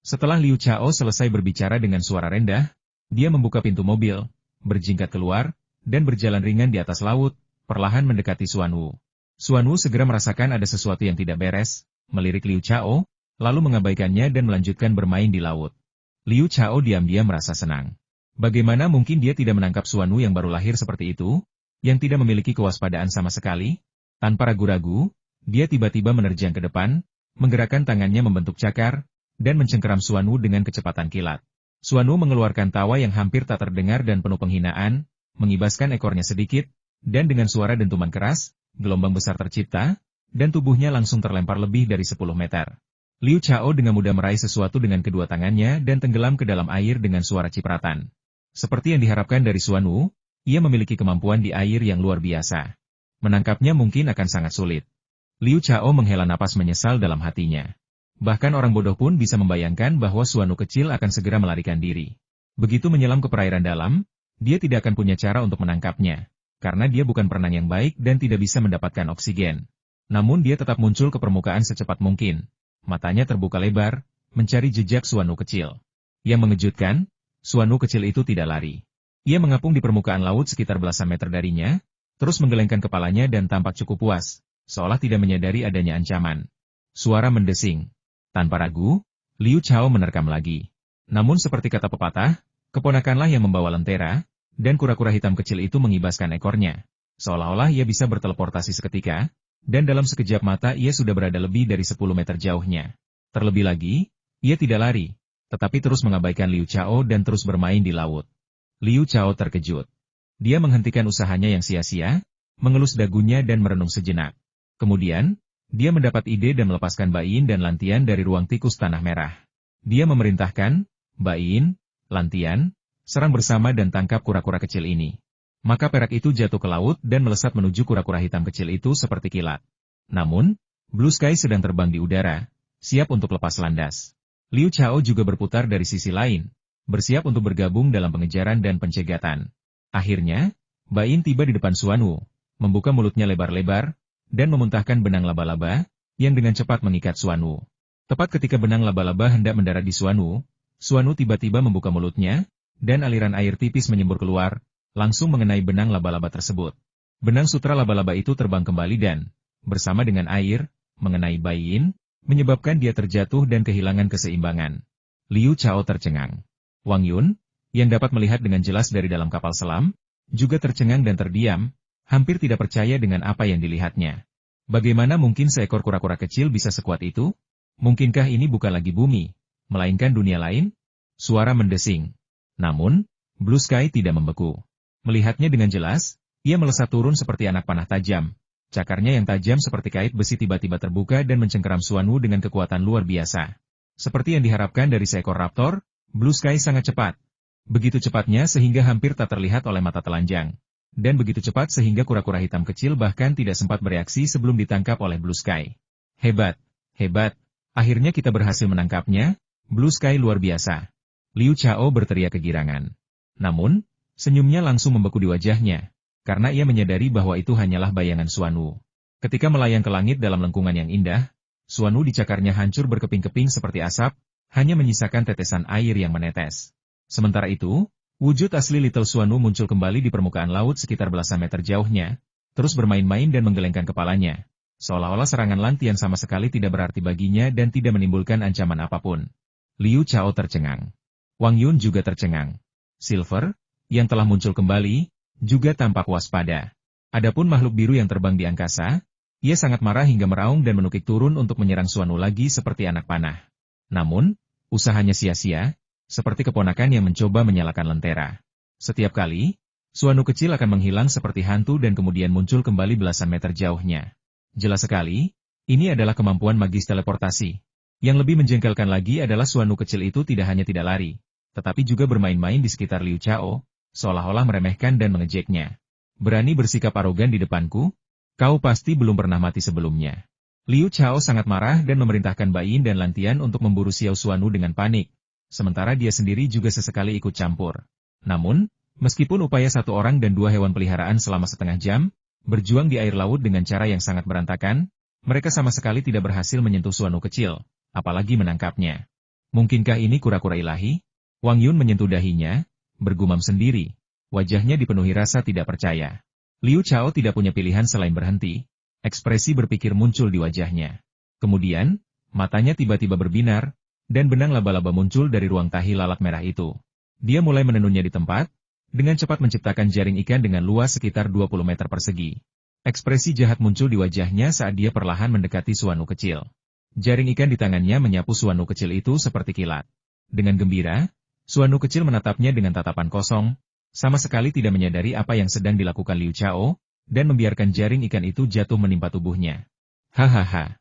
Setelah Liu Chao selesai berbicara dengan suara rendah, dia membuka pintu mobil, berjingkat keluar, dan berjalan ringan di atas laut, perlahan mendekati Suanu. Suanu segera merasakan ada sesuatu yang tidak beres, melirik Liu Chao, lalu mengabaikannya dan melanjutkan bermain di laut. Liu Chao diam-diam merasa senang. Bagaimana mungkin dia tidak menangkap Suanu yang baru lahir seperti itu, yang tidak memiliki kewaspadaan sama sekali? Tanpa ragu-ragu, dia tiba-tiba menerjang ke depan, menggerakkan tangannya membentuk cakar, dan mencengkeram Suanu dengan kecepatan kilat. Suanu mengeluarkan tawa yang hampir tak terdengar dan penuh penghinaan, mengibaskan ekornya sedikit, dan dengan suara dentuman keras, gelombang besar tercipta, dan tubuhnya langsung terlempar lebih dari 10 meter. Liu Chao dengan mudah meraih sesuatu dengan kedua tangannya dan tenggelam ke dalam air dengan suara cipratan. Seperti yang diharapkan dari Suanu, ia memiliki kemampuan di air yang luar biasa. Menangkapnya mungkin akan sangat sulit. Liu Chao menghela napas menyesal dalam hatinya. Bahkan orang bodoh pun bisa membayangkan bahwa Suanu kecil akan segera melarikan diri. Begitu menyelam ke perairan dalam, dia tidak akan punya cara untuk menangkapnya, karena dia bukan perenang yang baik dan tidak bisa mendapatkan oksigen. Namun dia tetap muncul ke permukaan secepat mungkin. Matanya terbuka lebar, mencari jejak Suanu kecil. Yang mengejutkan, Suanu kecil itu tidak lari. Ia mengapung di permukaan laut sekitar belasan meter darinya, terus menggelengkan kepalanya dan tampak cukup puas, seolah tidak menyadari adanya ancaman. Suara mendesing. Tanpa ragu, Liu Chao menerkam lagi. Namun seperti kata pepatah, keponakanlah yang membawa lentera, dan kura-kura hitam kecil itu mengibaskan ekornya. Seolah-olah ia bisa berteleportasi seketika, dan dalam sekejap mata ia sudah berada lebih dari 10 meter jauhnya. Terlebih lagi, ia tidak lari, tetapi terus mengabaikan Liu Chao dan terus bermain di laut. Liu Chao terkejut. Dia menghentikan usahanya yang sia-sia, mengelus dagunya dan merenung sejenak. Kemudian, dia mendapat ide dan melepaskan Bai dan Lantian dari ruang tikus tanah merah. Dia memerintahkan, Bai, Lantian, serang bersama dan tangkap kura-kura kecil ini. Maka perak itu jatuh ke laut dan melesat menuju kura-kura hitam kecil itu seperti kilat. Namun, Blue Sky sedang terbang di udara, siap untuk lepas landas. Liu Chao juga berputar dari sisi lain, bersiap untuk bergabung dalam pengejaran dan pencegatan. Akhirnya, Bai tiba di depan Suanu, membuka mulutnya lebar-lebar, dan memuntahkan benang laba-laba, yang dengan cepat mengikat Suanu. Tepat ketika benang laba-laba hendak mendarat di Suanu, Suanu tiba-tiba membuka mulutnya, dan aliran air tipis menyembur keluar, langsung mengenai benang laba-laba tersebut. Benang sutra laba-laba itu terbang kembali dan, bersama dengan air, mengenai Bai, menyebabkan dia terjatuh dan kehilangan keseimbangan. Liu Chao tercengang. Wang Yun, yang dapat melihat dengan jelas dari dalam kapal selam, juga tercengang dan terdiam, hampir tidak percaya dengan apa yang dilihatnya. Bagaimana mungkin seekor kura-kura kecil bisa sekuat itu? Mungkinkah ini bukan lagi bumi, melainkan dunia lain? Suara mendesing. Namun, Blue Sky tidak membeku. Melihatnya dengan jelas, ia melesat turun seperti anak panah tajam. Cakarnya yang tajam seperti kait besi tiba-tiba terbuka dan mencengkeram Suanu dengan kekuatan luar biasa. Seperti yang diharapkan dari seekor raptor, Blue Sky sangat cepat. Begitu cepatnya sehingga hampir tak terlihat oleh mata telanjang. Dan begitu cepat sehingga kura-kura hitam kecil bahkan tidak sempat bereaksi sebelum ditangkap oleh Blue Sky. Hebat, hebat. Akhirnya kita berhasil menangkapnya, Blue Sky luar biasa. Liu Chao berteriak kegirangan. Namun, senyumnya langsung membeku di wajahnya, karena ia menyadari bahwa itu hanyalah bayangan Xuanwu. Ketika melayang ke langit dalam lengkungan yang indah, Xuanwu dicakarnya hancur berkeping-keping seperti asap, hanya menyisakan tetesan air yang menetes. Sementara itu, wujud asli Little Xuanwu muncul kembali di permukaan laut sekitar belasan meter jauhnya, terus bermain-main dan menggelengkan kepalanya, seolah-olah serangan Lantian sama sekali tidak berarti baginya dan tidak menimbulkan ancaman apapun. Liu Chao tercengang. Wang Yun juga tercengang. Silver, yang telah muncul kembali, juga tampak waspada. Adapun makhluk biru yang terbang di angkasa, ia sangat marah hingga meraung dan menukik turun untuk menyerang Xuanwu lagi seperti anak panah. Namun, usahanya sia-sia, seperti keponakan yang mencoba menyalakan lentera. Setiap kali, Xuanwu kecil akan menghilang seperti hantu dan kemudian muncul kembali belasan meter jauhnya. Jelas sekali, ini adalah kemampuan magis teleportasi. Yang lebih menjengkelkan lagi adalah Xuanwu kecil itu tidak hanya tidak lari, tetapi juga bermain-main di sekitar Liu Chao, seolah-olah meremehkan dan mengejeknya. Berani bersikap arogan di depanku? Kau pasti belum pernah mati sebelumnya. Liu Chao sangat marah dan memerintahkan Bai Yin dan Lantian untuk memburu Xiao Xuanwu dengan panik. Sementara dia sendiri juga sesekali ikut campur. Namun, meskipun upaya satu orang dan dua hewan peliharaan selama setengah jam, berjuang di air laut dengan cara yang sangat berantakan, mereka sama sekali tidak berhasil menyentuh Xuanwu kecil, apalagi menangkapnya. Mungkinkah ini kura-kura ilahi? Wang Yun menyentuh dahinya, bergumam sendiri. Wajahnya dipenuhi rasa tidak percaya. Liu Chao tidak punya pilihan selain berhenti. Ekspresi berpikir muncul di wajahnya. Kemudian, matanya tiba-tiba berbinar, dan benang laba-laba muncul dari ruang tahi lalat merah itu. Dia mulai menenunnya di tempat, dengan cepat menciptakan jaring ikan dengan luas sekitar 20 meter persegi. Ekspresi jahat muncul di wajahnya saat dia perlahan mendekati Xuanwu kecil. Jaring ikan di tangannya menyapu Xuanwu kecil itu seperti kilat. Dengan gembira, Xuanwu kecil menatapnya dengan tatapan kosong, sama sekali tidak menyadari apa yang sedang dilakukan Liu Chao, dan membiarkan jaring ikan itu jatuh menimpa tubuhnya. Hahaha.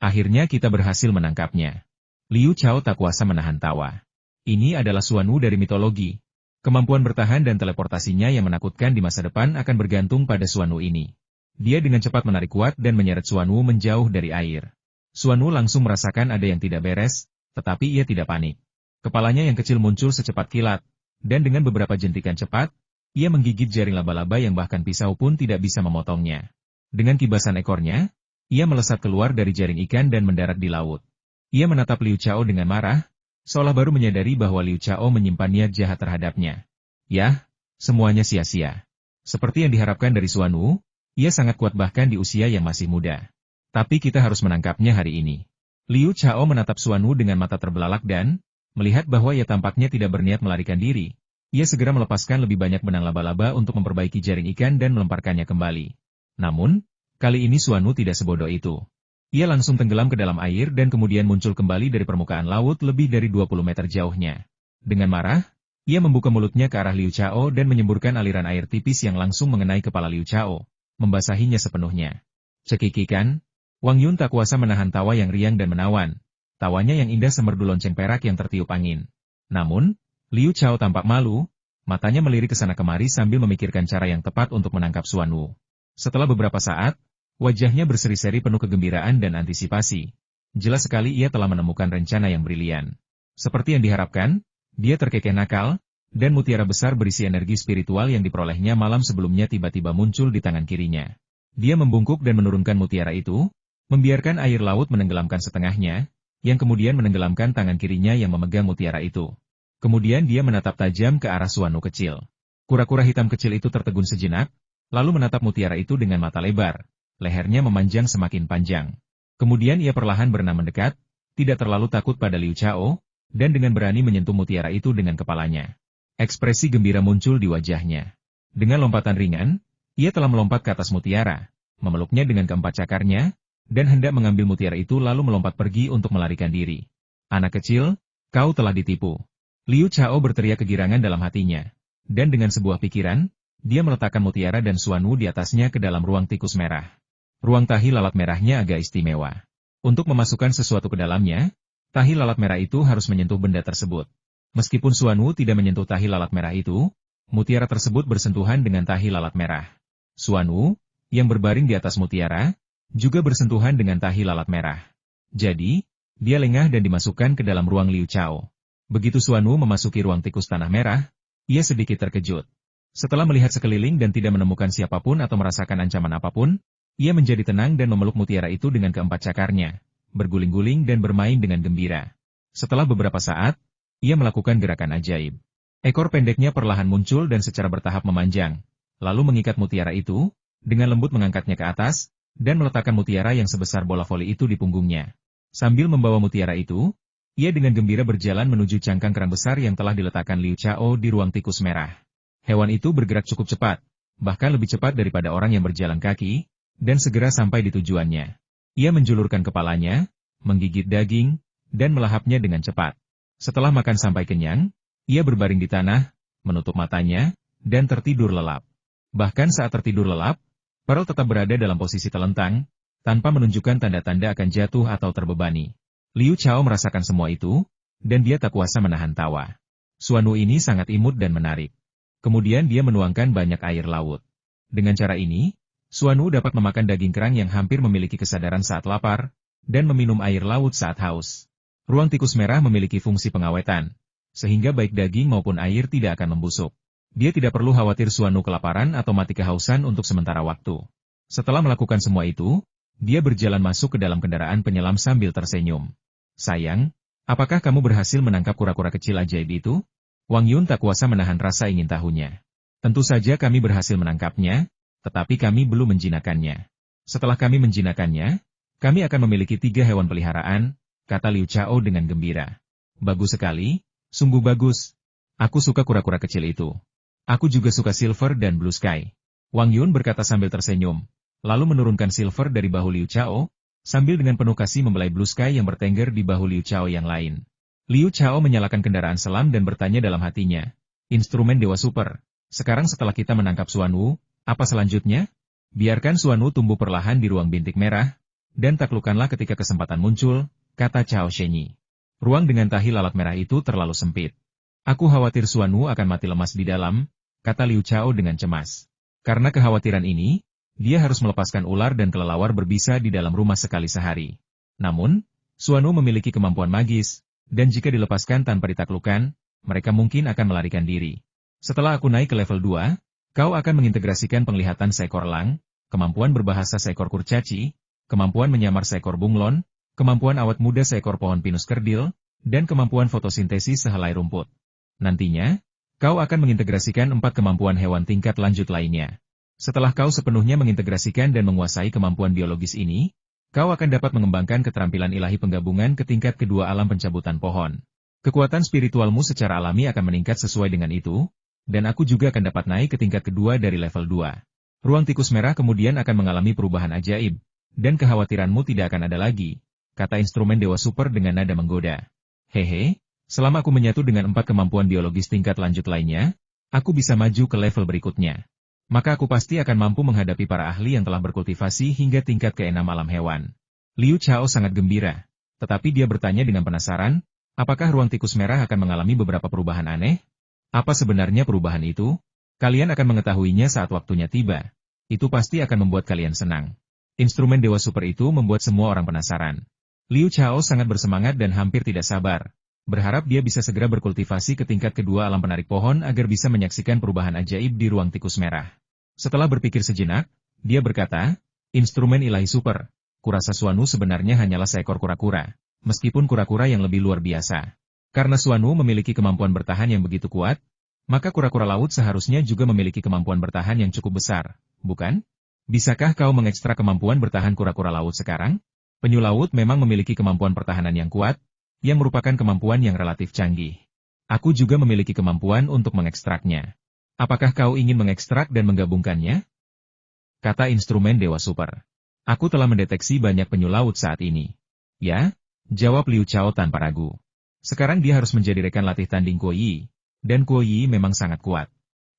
Akhirnya kita berhasil menangkapnya. Liu Chao tak kuasa menahan tawa. Ini adalah Xuanwu dari mitologi. Kemampuan bertahan dan teleportasinya yang menakutkan di masa depan akan bergantung pada Xuanwu ini. Dia dengan cepat menarik kuat dan menyeret Xuanwu menjauh dari air. Xuanwu langsung merasakan ada yang tidak beres, tetapi ia tidak panik. Kepalanya yang kecil muncul secepat kilat, dan dengan beberapa jentikan cepat, ia menggigit jaring laba-laba yang bahkan pisau pun tidak bisa memotongnya. Dengan kibasan ekornya, ia melesat keluar dari jaring ikan dan mendarat di laut. Ia menatap Liu Chao dengan marah, seolah baru menyadari bahwa Liu Chao menyimpan niat jahat terhadapnya. Yah, semuanya sia-sia. Seperti yang diharapkan dari Xuanwu, ia sangat kuat bahkan di usia yang masih muda. Tapi kita harus menangkapnya hari ini. Liu Chao menatap Xuanwu dengan mata terbelalak dan, melihat bahwa ia tampaknya tidak berniat melarikan diri, ia segera melepaskan lebih banyak benang laba-laba untuk memperbaiki jaring ikan dan melemparkannya kembali. Namun, kali ini Xuanwu tidak sebodoh itu. Ia langsung tenggelam ke dalam air dan kemudian muncul kembali dari permukaan laut lebih dari 20 meter jauhnya. Dengan marah, ia membuka mulutnya ke arah Liu Chao dan menyemburkan aliran air tipis yang langsung mengenai kepala Liu Chao, membasahinya sepenuhnya. Cekikikan, Wang Yun tak kuasa menahan tawa yang riang dan menawan. Tawanya yang indah semerdu lonceng perak yang tertiup angin. Namun, Liu Chao tampak malu, matanya melirik ke sana kemari sambil memikirkan cara yang tepat untuk menangkap Xuanwu. Setelah beberapa saat, wajahnya berseri-seri penuh kegembiraan dan antisipasi. Jelas sekali ia telah menemukan rencana yang brilian. Seperti yang diharapkan, dia terkekeh nakal, dan mutiara besar berisi energi spiritual yang diperolehnya malam sebelumnya tiba-tiba muncul di tangan kirinya. Dia membungkuk dan menurunkan mutiara itu, membiarkan air laut menenggelamkan setengahnya, yang kemudian menenggelamkan tangan kirinya yang memegang mutiara itu. Kemudian dia menatap tajam ke arah Xuanwu kecil. Kura-kura hitam kecil itu tertegun sejenak, lalu menatap mutiara itu dengan mata lebar. Lehernya memanjang semakin panjang. Kemudian ia perlahan berenang mendekat, tidak terlalu takut pada Liu Chao, dan dengan berani menyentuh mutiara itu dengan kepalanya. Ekspresi gembira muncul di wajahnya. Dengan lompatan ringan, ia telah melompat ke atas mutiara, memeluknya dengan keempat cakarnya, dan hendak mengambil mutiara itu lalu melompat pergi untuk melarikan diri. Anak kecil, kau telah ditipu. Liu Chao berteriak kegirangan dalam hatinya. Dan dengan sebuah pikiran, dia meletakkan mutiara dan Xuanwu di atasnya ke dalam ruang tikus merah. Ruang tahi lalat merahnya agak istimewa. Untuk memasukkan sesuatu ke dalamnya, tahi lalat merah itu harus menyentuh benda tersebut. Meskipun Suanu tidak menyentuh tahi lalat merah itu, mutiara tersebut bersentuhan dengan tahi lalat merah. Suanu, yang berbaring di atas mutiara, juga bersentuhan dengan tahi lalat merah. Jadi, dia lengah dan dimasukkan ke dalam ruang Liu Chao. Begitu Suanu memasuki ruang tikus tanah merah, ia sedikit terkejut. Setelah melihat sekeliling dan tidak menemukan siapapun atau merasakan ancaman apapun, ia menjadi tenang dan memeluk mutiara itu dengan keempat cakarnya, berguling-guling dan bermain dengan gembira. Setelah beberapa saat, ia melakukan gerakan ajaib. Ekor pendeknya perlahan muncul dan secara bertahap memanjang, lalu mengikat mutiara itu, dengan lembut mengangkatnya ke atas, dan meletakkan mutiara yang sebesar bola voli itu di punggungnya. Sambil membawa mutiara itu, ia dengan gembira berjalan menuju cangkang kerang besar yang telah diletakkan Liu Chao di ruang tikus merah. Hewan itu bergerak cukup cepat, bahkan lebih cepat daripada orang yang berjalan kaki, dan segera sampai di tujuannya. Ia menjulurkan kepalanya, menggigit daging, dan melahapnya dengan cepat. Setelah makan sampai kenyang, ia berbaring di tanah, menutup matanya, dan tertidur lelap. Bahkan saat tertidur lelap, Pearl tetap berada dalam posisi telentang, tanpa menunjukkan tanda-tanda akan jatuh atau terbebani. Liu Chao merasakan semua itu, dan dia tak kuasa menahan tawa. Suanu ini sangat imut dan menarik. Kemudian dia menuangkan banyak air laut. Dengan cara ini, Suanu dapat memakan daging kerang yang hampir memiliki kesadaran saat lapar, dan meminum air laut saat haus. Ruang tikus merah memiliki fungsi pengawetan, sehingga baik daging maupun air tidak akan membusuk. Dia tidak perlu khawatir Suanu kelaparan atau mati kehausan untuk sementara waktu. Setelah melakukan semua itu, dia berjalan masuk ke dalam kendaraan penyelam sambil tersenyum. Sayang, apakah kamu berhasil menangkap kura-kura kecil ajaib itu? Wang Yun tak kuasa menahan rasa ingin tahunya. Tentu saja kami berhasil menangkapnya, tetapi kami belum menjinakkannya. Setelah kami menjinakkannya, kami akan memiliki 3 hewan peliharaan, kata Liu Chao dengan gembira. Bagus sekali, sungguh bagus. Aku suka kura-kura kecil itu. Aku juga suka Silver dan Blue Sky. Wang Yun berkata sambil tersenyum, lalu menurunkan Silver dari bahu Liu Chao, sambil dengan penuh kasih membelai Blue Sky yang bertengger di bahu Liu Chao yang lain. Liu Chao menyalakan kendaraan selam dan bertanya dalam hatinya, instrumen Dewa Super, sekarang setelah kita menangkap Suanu, apa selanjutnya? Biarkan Suanu tumbuh perlahan di ruang bintik merah, dan taklukkanlah ketika kesempatan muncul, kata Cao Shenyi. Ruang dengan tahi lalat merah itu terlalu sempit. Aku khawatir Suanu akan mati lemas di dalam, kata Liu Chao dengan cemas. Karena kekhawatiran ini, dia harus melepaskan ular dan kelelawar berbisa di dalam rumah sekali sehari. Namun, Suanu memiliki kemampuan magis, dan jika dilepaskan tanpa ditaklukkan, mereka mungkin akan melarikan diri. Setelah aku naik ke level 2, kau akan mengintegrasikan penglihatan seekor elang, kemampuan berbahasa seekor kurcaci, kemampuan menyamar seekor bunglon, kemampuan awet muda seekor pohon pinus kerdil, dan kemampuan fotosintesis sehelai rumput. Nantinya, kau akan mengintegrasikan 4 kemampuan hewan tingkat lanjut lainnya. Setelah kau sepenuhnya mengintegrasikan dan menguasai kemampuan biologis ini, kau akan dapat mengembangkan keterampilan ilahi penggabungan ke tingkat kedua alam pencabutan pohon. Kekuatan spiritualmu secara alami akan meningkat sesuai dengan itu, dan aku juga akan dapat naik ke tingkat kedua dari level 2. Ruang tikus merah kemudian akan mengalami perubahan ajaib, dan kekhawatiranmu tidak akan ada lagi, kata instrumen Dewa Super dengan nada menggoda. Hehe, selama aku menyatu dengan 4 kemampuan biologis tingkat lanjut lainnya, aku bisa maju ke level berikutnya. Maka aku pasti akan mampu menghadapi para ahli yang telah berkultivasi hingga tingkat ke-6 alam hewan. Liu Chao sangat gembira, tetapi dia bertanya dengan penasaran, apakah ruang tikus merah akan mengalami beberapa perubahan aneh? Apa sebenarnya perubahan itu? Kalian akan mengetahuinya saat waktunya tiba. Itu pasti akan membuat kalian senang. Instrumen Dewa Super itu membuat semua orang penasaran. Liu Chao sangat bersemangat dan hampir tidak sabar, berharap dia bisa segera berkultivasi ke tingkat kedua alam penarik pohon agar bisa menyaksikan perubahan ajaib di ruang tikus merah. Setelah berpikir sejenak, dia berkata, instrumen ilahi super, kurasa Suanu sebenarnya hanyalah seekor kura-kura, meskipun kura-kura yang lebih luar biasa. Karena Suanu memiliki kemampuan bertahan yang begitu kuat, maka kura-kura laut seharusnya juga memiliki kemampuan bertahan yang cukup besar, bukan? Bisakah kau mengekstrak kemampuan bertahan kura-kura laut sekarang? Penyu laut memang memiliki kemampuan pertahanan yang kuat, yang merupakan kemampuan yang relatif canggih. Aku juga memiliki kemampuan untuk mengekstraknya. Apakah kau ingin mengekstrak dan menggabungkannya? Kata instrumen Dewa Super. Aku telah mendeteksi banyak penyu laut saat ini. Ya, jawab Liu Chao tanpa ragu. Sekarang dia harus menjadi rekan latih tanding Kuo Yi, dan Kuo Yi memang sangat kuat.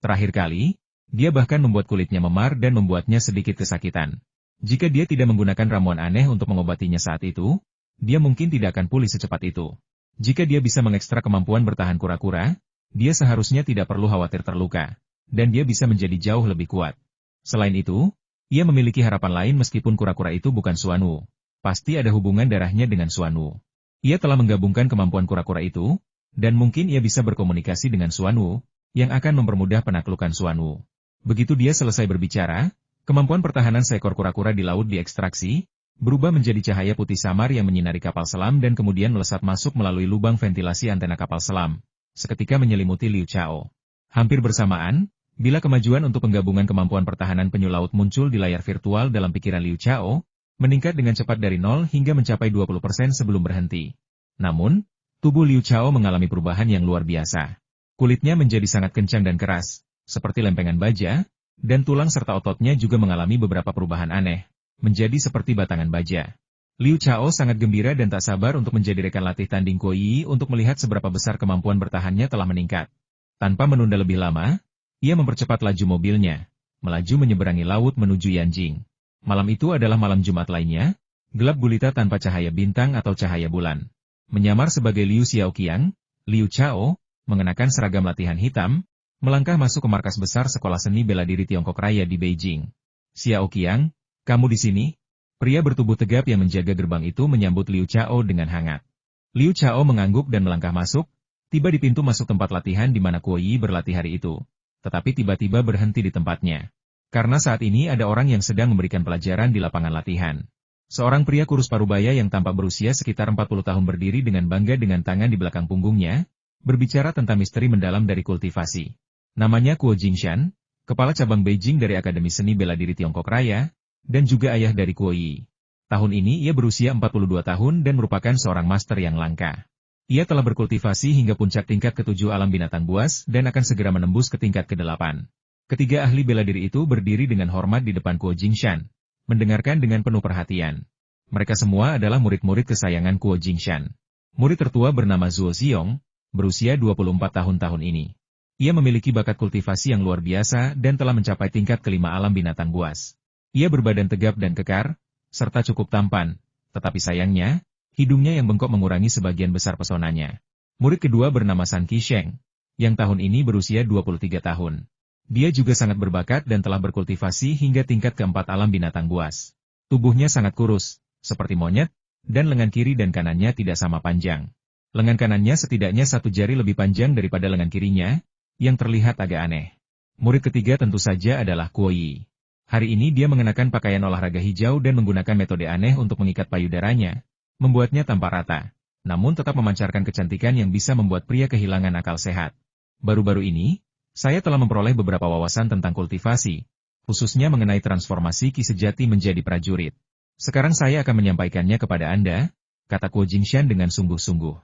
Terakhir kali, dia bahkan membuat kulitnya memar dan membuatnya sedikit kesakitan. Jika dia tidak menggunakan ramuan aneh untuk mengobatinya saat itu, dia mungkin tidak akan pulih secepat itu. Jika dia bisa mengekstrak kemampuan bertahan kura-kura, dia seharusnya tidak perlu khawatir terluka, dan dia bisa menjadi jauh lebih kuat. Selain itu, ia memiliki harapan lain meskipun kura-kura itu bukan Xuanwu. Pasti ada hubungan darahnya dengan Xuanwu. Ia telah menggabungkan kemampuan kura-kura itu, dan mungkin ia bisa berkomunikasi dengan Xuanwu, yang akan mempermudah penaklukan Xuanwu. Begitu dia selesai berbicara, kemampuan pertahanan seekor kura-kura di laut diekstraksi, berubah menjadi cahaya putih samar yang menyinari kapal selam dan kemudian melesat masuk melalui lubang ventilasi antena kapal selam, seketika menyelimuti Liu Chao. Hampir bersamaan, bila kemajuan untuk penggabungan kemampuan pertahanan penyu laut muncul di layar virtual dalam pikiran Liu Chao, meningkat dengan cepat dari 0 hingga mencapai 20% sebelum berhenti. Namun, tubuh Liu Chao mengalami perubahan yang luar biasa. Kulitnya menjadi sangat kencang dan keras, seperti lempengan baja, dan tulang serta ototnya juga mengalami beberapa perubahan aneh, menjadi seperti batangan baja. Liu Chao sangat gembira dan tak sabar untuk menjadi rekan latih tanding Kuo Yi untuk melihat seberapa besar kemampuan bertahannya telah meningkat. Tanpa menunda lebih lama, ia mempercepat laju mobilnya, melaju menyeberangi laut menuju Yanjing. Malam itu adalah malam Jumat lainnya, gelap gulita tanpa cahaya bintang atau cahaya bulan. Menyamar sebagai Liu Xiaoqiang, Liu Chao, mengenakan seragam latihan hitam, melangkah masuk ke markas besar Sekolah Seni Bela Diri Tiongkok Raya di Beijing. Xiaoqiang, kamu di sini? Pria bertubuh tegap yang menjaga gerbang itu menyambut Liu Chao dengan hangat. Liu Chao mengangguk dan melangkah masuk, tiba di pintu masuk tempat latihan di mana Kuo Yi berlatih hari itu. Tetapi tiba-tiba berhenti di tempatnya. Karena saat ini ada orang yang sedang memberikan pelajaran di lapangan latihan. Seorang pria kurus parubaya yang tampak berusia sekitar 40 tahun berdiri dengan bangga dengan tangan di belakang punggungnya, berbicara tentang misteri mendalam dari kultivasi. Namanya Kuo Jingshan, kepala cabang Beijing dari Akademi Seni Bela Diri Tiongkok Raya, dan juga ayah dari Kuo Yi. Tahun ini ia berusia 42 tahun dan merupakan seorang master yang langka. Ia telah berkultivasi hingga puncak tingkat ke-7 alam binatang buas dan akan segera menembus ke tingkat ke-8. Ketiga ahli bela diri itu berdiri dengan hormat di depan Kuo Jingshan, mendengarkan dengan penuh perhatian. Mereka semua adalah murid-murid kesayangan Kuo Jingshan. Murid tertua bernama Zuo Xiong, berusia 24 tahun ini. Ia memiliki bakat kultivasi yang luar biasa dan telah mencapai tingkat ke-5 alam binatang buas. Ia berbadan tegap dan kekar, serta cukup tampan, tetapi sayangnya, hidungnya yang bengkok mengurangi sebagian besar pesonanya. Murid kedua bernama San Qisheng, yang tahun ini berusia 23 tahun. Dia juga sangat berbakat dan telah berkultivasi hingga tingkat ke-4 alam binatang buas. Tubuhnya sangat kurus, seperti monyet, dan lengan kiri dan kanannya tidak sama panjang. Lengan kanannya setidaknya 1 jari lebih panjang daripada lengan kirinya, yang terlihat agak aneh. Murid ketiga tentu saja adalah Kuo Yi. Hari ini dia mengenakan pakaian olahraga hijau dan menggunakan metode aneh untuk mengikat payudaranya, membuatnya tampak rata, namun tetap memancarkan kecantikan yang bisa membuat pria kehilangan akal sehat. Baru-baru ini, saya telah memperoleh beberapa wawasan tentang kultivasi, khususnya mengenai transformasi Ki sejati menjadi prajurit. Sekarang saya akan menyampaikannya kepada Anda, kata Kuo Jingshan dengan sungguh-sungguh.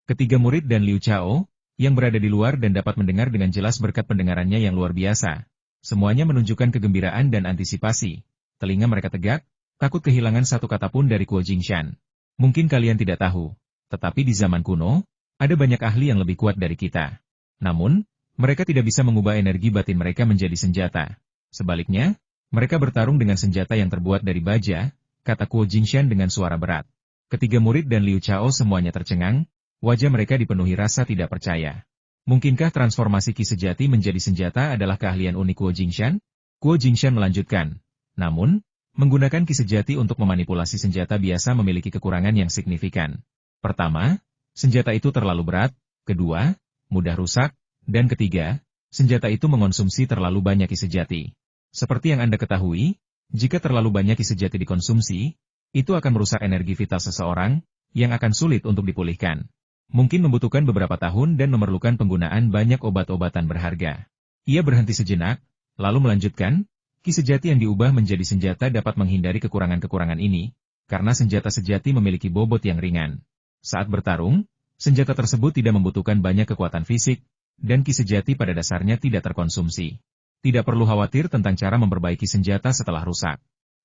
Ketiga murid dan Liu Chao, yang berada di luar dan dapat mendengar dengan jelas berkat pendengarannya yang luar biasa. Semuanya menunjukkan kegembiraan dan antisipasi. Telinga mereka tegak, takut kehilangan satu kata pun dari Kuo Jingshan. Mungkin kalian tidak tahu, tetapi di zaman kuno, ada banyak ahli yang lebih kuat dari kita. Namun, mereka tidak bisa mengubah energi batin mereka menjadi senjata. Sebaliknya, mereka bertarung dengan senjata yang terbuat dari baja, kata Kuo Jingshan dengan suara berat. Ketiga murid dan Liu Chao semuanya tercengang, wajah mereka dipenuhi rasa tidak percaya. Mungkinkah transformasi Ki sejati menjadi senjata adalah keahlian unik Kuo Jingshan? Kuo Jingshan melanjutkan. Namun, menggunakan Ki sejati untuk memanipulasi senjata biasa memiliki kekurangan yang signifikan. Pertama, senjata itu terlalu berat. Kedua, mudah rusak. Dan ketiga, senjata itu mengonsumsi terlalu banyak Ki sejati. Seperti yang Anda ketahui, jika terlalu banyak Ki sejati dikonsumsi, itu akan merusak energi vital seseorang, yang akan sulit untuk dipulihkan. Mungkin membutuhkan beberapa tahun dan memerlukan penggunaan banyak obat-obatan berharga. Ia berhenti sejenak, lalu melanjutkan, Ki sejati yang diubah menjadi senjata dapat menghindari kekurangan-kekurangan ini, karena senjata sejati memiliki bobot yang ringan. Saat bertarung, senjata tersebut tidak membutuhkan banyak kekuatan fisik, dan Ki sejati pada dasarnya tidak terkonsumsi. Tidak perlu khawatir tentang cara memperbaiki senjata setelah rusak.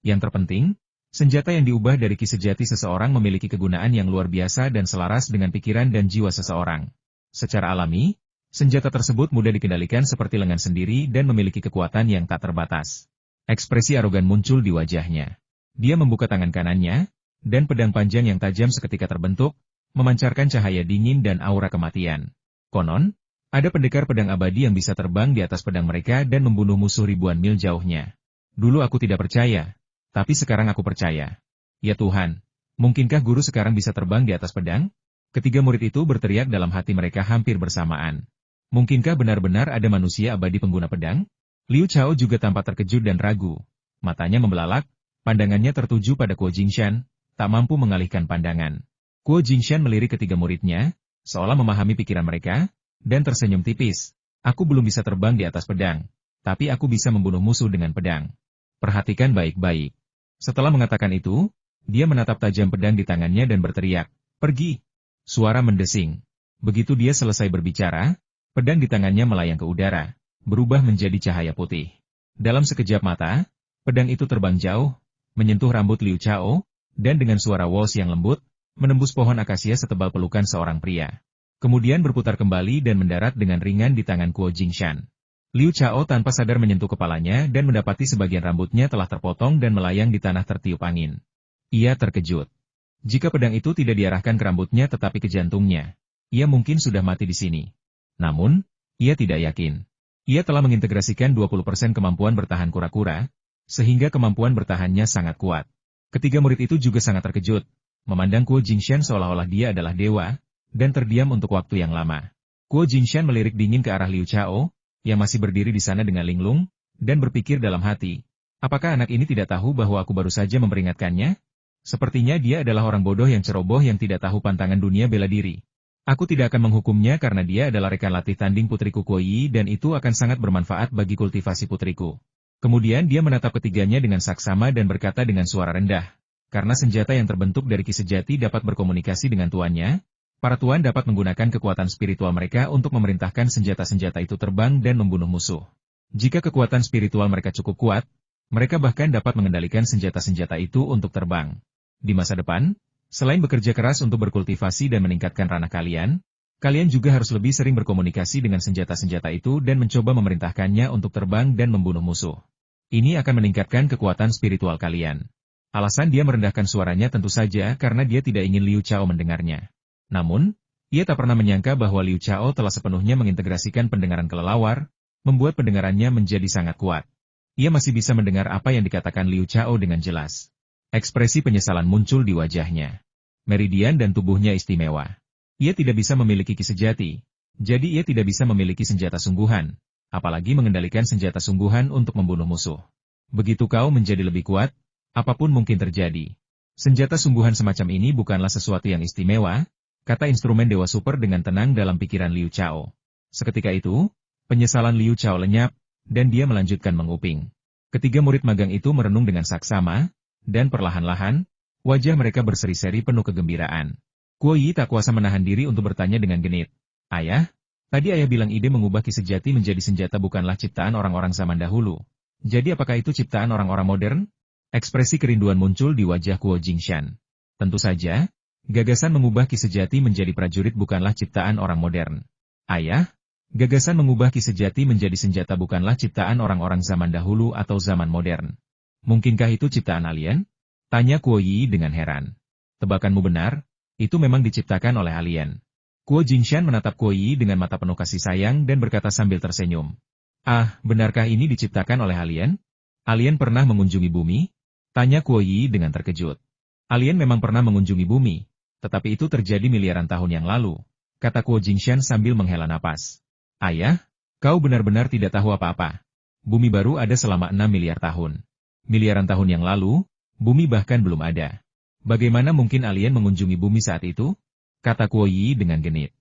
Yang terpenting, senjata yang diubah dari Ki sejati seseorang memiliki kegunaan yang luar biasa dan selaras dengan pikiran dan jiwa seseorang. Secara alami, senjata tersebut mudah dikendalikan seperti lengan sendiri dan memiliki kekuatan yang tak terbatas. Ekspresi arogan muncul di wajahnya. Dia membuka tangan kanannya, dan pedang panjang yang tajam seketika terbentuk, memancarkan cahaya dingin dan aura kematian. Konon, ada pendekar pedang abadi yang bisa terbang di atas pedang mereka dan membunuh musuh ribuan mil jauhnya. Dulu aku tidak percaya, tapi sekarang aku percaya. Ya Tuhan, mungkinkah guru sekarang bisa terbang di atas pedang? Ketiga murid itu berteriak dalam hati mereka hampir bersamaan. Mungkinkah benar-benar ada manusia abadi pengguna pedang? Liu Chao juga tampak terkejut dan ragu. Matanya membelalak, pandangannya tertuju pada Kuo Jingshan, tak mampu mengalihkan pandangan. Kuo Jingshan melirik ketiga muridnya, seolah memahami pikiran mereka, dan tersenyum tipis. Aku belum bisa terbang di atas pedang, tapi aku bisa membunuh musuh dengan pedang. Perhatikan baik-baik. Setelah mengatakan itu, dia menatap tajam pedang di tangannya dan berteriak, "Pergi!" Suara mendesing. Begitu dia selesai berbicara, pedang di tangannya melayang ke udara, berubah menjadi cahaya putih. Dalam sekejap mata, pedang itu terbang jauh, menyentuh rambut Liu Chao, dan dengan suara wos yang lembut, menembus pohon akasia setebal pelukan seorang pria. Kemudian berputar kembali dan mendarat dengan ringan di tangan Kuo Jingshan. Liu Chao tanpa sadar menyentuh kepalanya dan mendapati sebagian rambutnya telah terpotong dan melayang di tanah tertiup angin. Ia terkejut. Jika pedang itu tidak diarahkan ke rambutnya tetapi ke jantungnya, ia mungkin sudah mati di sini. Namun, ia tidak yakin. Ia telah mengintegrasikan 20% kemampuan bertahan kura-kura, sehingga kemampuan bertahannya sangat kuat. Ketiga murid itu juga sangat terkejut, memandang Kuo Jingshan seolah-olah dia adalah dewa, dan terdiam untuk waktu yang lama. Kuo Jingshan melirik dingin ke arah Liu Chao, yang masih berdiri di sana dengan linglung, dan berpikir dalam hati, apakah anak ini tidak tahu bahwa aku baru saja memperingatkannya? Sepertinya dia adalah orang bodoh yang ceroboh yang tidak tahu pantangan dunia bela diri. Aku tidak akan menghukumnya karena dia adalah rekan latih tanding putriku Kuo Yi dan itu akan sangat bermanfaat bagi kultivasi putriku. Kemudian dia menatap ketiganya dengan saksama dan berkata dengan suara rendah, karena senjata yang terbentuk dari ki sejati dapat berkomunikasi dengan tuannya, para tuan dapat menggunakan kekuatan spiritual mereka untuk memerintahkan senjata-senjata itu terbang dan membunuh musuh. Jika kekuatan spiritual mereka cukup kuat, mereka bahkan dapat mengendalikan senjata-senjata itu untuk terbang. Di masa depan, selain bekerja keras untuk berkultivasi dan meningkatkan ranah kalian, kalian juga harus lebih sering berkomunikasi dengan senjata-senjata itu dan mencoba memerintahkannya untuk terbang dan membunuh musuh. Ini akan meningkatkan kekuatan spiritual kalian. Alasan dia merendahkan suaranya tentu saja karena dia tidak ingin Liu Chao mendengarnya. Namun, ia tak pernah menyangka bahwa Liu Chao telah sepenuhnya mengintegrasikan pendengaran kelelawar, membuat pendengarannya menjadi sangat kuat. Ia masih bisa mendengar apa yang dikatakan Liu Chao dengan jelas. Ekspresi penyesalan muncul di wajahnya. Meridian dan tubuhnya istimewa. Ia tidak bisa memiliki ki sejati, jadi ia tidak bisa memiliki senjata sungguhan, apalagi mengendalikan senjata sungguhan untuk membunuh musuh. Begitu kau menjadi lebih kuat, apapun mungkin terjadi. Senjata sungguhan semacam ini bukanlah sesuatu yang istimewa, kata instrumen Dewa Super dengan tenang dalam pikiran Liu Chao. Seketika itu, penyesalan Liu Chao lenyap, dan dia melanjutkan menguping. Ketiga murid magang itu merenung dengan saksama, dan perlahan-lahan, wajah mereka berseri-seri penuh kegembiraan. Kuo Yi tak kuasa menahan diri untuk bertanya dengan genit. Ayah, tadi ayah bilang ide mengubah ki sejati menjadi senjata bukanlah ciptaan orang-orang zaman dahulu. Jadi apakah itu ciptaan orang-orang modern? Ekspresi kerinduan muncul di wajah Kuo Jingshan. Tentu saja, gagasan mengubah ki sejati menjadi prajurit bukanlah ciptaan orang modern. Ayah, gagasan mengubah ki sejati menjadi senjata bukanlah ciptaan orang-orang zaman dahulu atau zaman modern. Mungkinkah itu ciptaan alien? Tanya Kuo Yi dengan heran. Tebakanmu benar, itu memang diciptakan oleh alien. Kuo Jingshan menatap Kuo Yi dengan mata penuh kasih sayang dan berkata sambil tersenyum. Ah, benarkah ini diciptakan oleh alien? Alien pernah mengunjungi bumi? Tanya Kuo Yi dengan terkejut. Alien memang pernah mengunjungi bumi. Tetapi itu terjadi miliaran tahun yang lalu, kata Kuo Jingshan sambil menghela napas. Ayah, kau benar-benar tidak tahu apa-apa. Bumi baru ada selama 6 miliar tahun. Miliaran tahun yang lalu, bumi bahkan belum ada. Bagaimana mungkin alien mengunjungi bumi saat itu? Kata Kuo Yi dengan genit.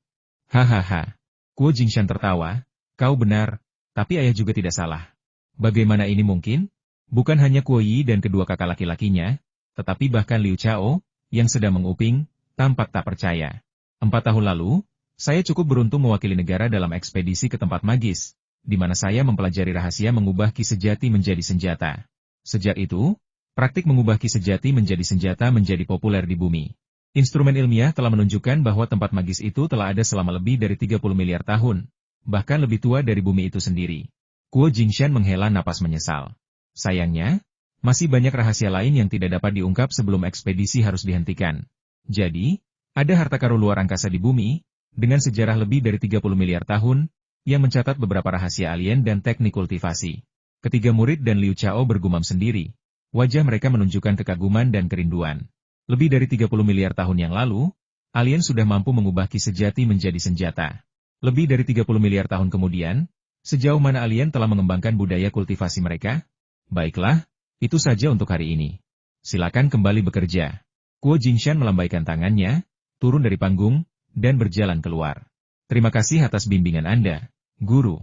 Hahaha. Kuo Jingshan tertawa, kau benar, tapi ayah juga tidak salah. Bagaimana ini mungkin? Bukan hanya Kuo Yi dan kedua kakak laki-lakinya, tetapi bahkan Liu Chao, yang sedang menguping, tampak tak percaya. 4 tahun lalu, saya cukup beruntung mewakili negara dalam ekspedisi ke tempat magis, di mana saya mempelajari rahasia mengubah ki sejati menjadi senjata. Sejak itu, praktik mengubah ki sejati menjadi senjata menjadi populer di bumi. Instrumen ilmiah telah menunjukkan bahwa tempat magis itu telah ada selama lebih dari 30 miliar tahun, bahkan lebih tua dari bumi itu sendiri. Kuo Jingshan menghela napas menyesal. Sayangnya, masih banyak rahasia lain yang tidak dapat diungkap sebelum ekspedisi harus dihentikan. Jadi, Ada harta karun luar angkasa di bumi, dengan sejarah lebih dari 30 miliar tahun, yang mencatat beberapa rahasia alien dan teknik kultivasi. Ketiga murid dan Liu Chao bergumam sendiri. Wajah mereka menunjukkan kekaguman dan kerinduan. Lebih dari 30 miliar tahun yang lalu, alien sudah mampu mengubah ki sejati menjadi senjata. Lebih dari 30 miliar tahun kemudian, sejauh mana alien telah mengembangkan budaya kultivasi mereka? Baiklah, itu saja untuk hari ini. Silakan kembali bekerja. Kuo Jingshan melambaikan tangannya, turun dari panggung, dan berjalan keluar. Terima kasih atas bimbingan Anda, Guru.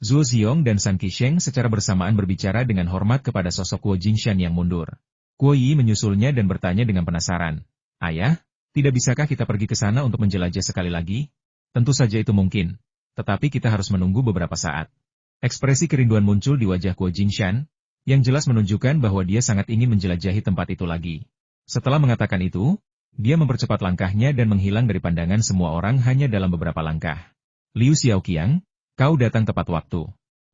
Zhuo Xiong dan San Qisheng secara bersamaan berbicara dengan hormat kepada sosok Kuo Jingshan yang mundur. Kuo Yi menyusulnya dan bertanya dengan penasaran. Ayah, tidak bisakah kita pergi ke sana untuk menjelajah sekali lagi? Tentu saja itu mungkin. Tetapi kita harus menunggu beberapa saat. Ekspresi kerinduan muncul di wajah Kuo Jingshan, yang jelas menunjukkan bahwa dia sangat ingin menjelajahi tempat itu lagi. Setelah mengatakan itu, dia mempercepat langkahnya dan menghilang dari pandangan semua orang hanya dalam beberapa langkah. Liu Xiaoqiang, kau datang tepat waktu.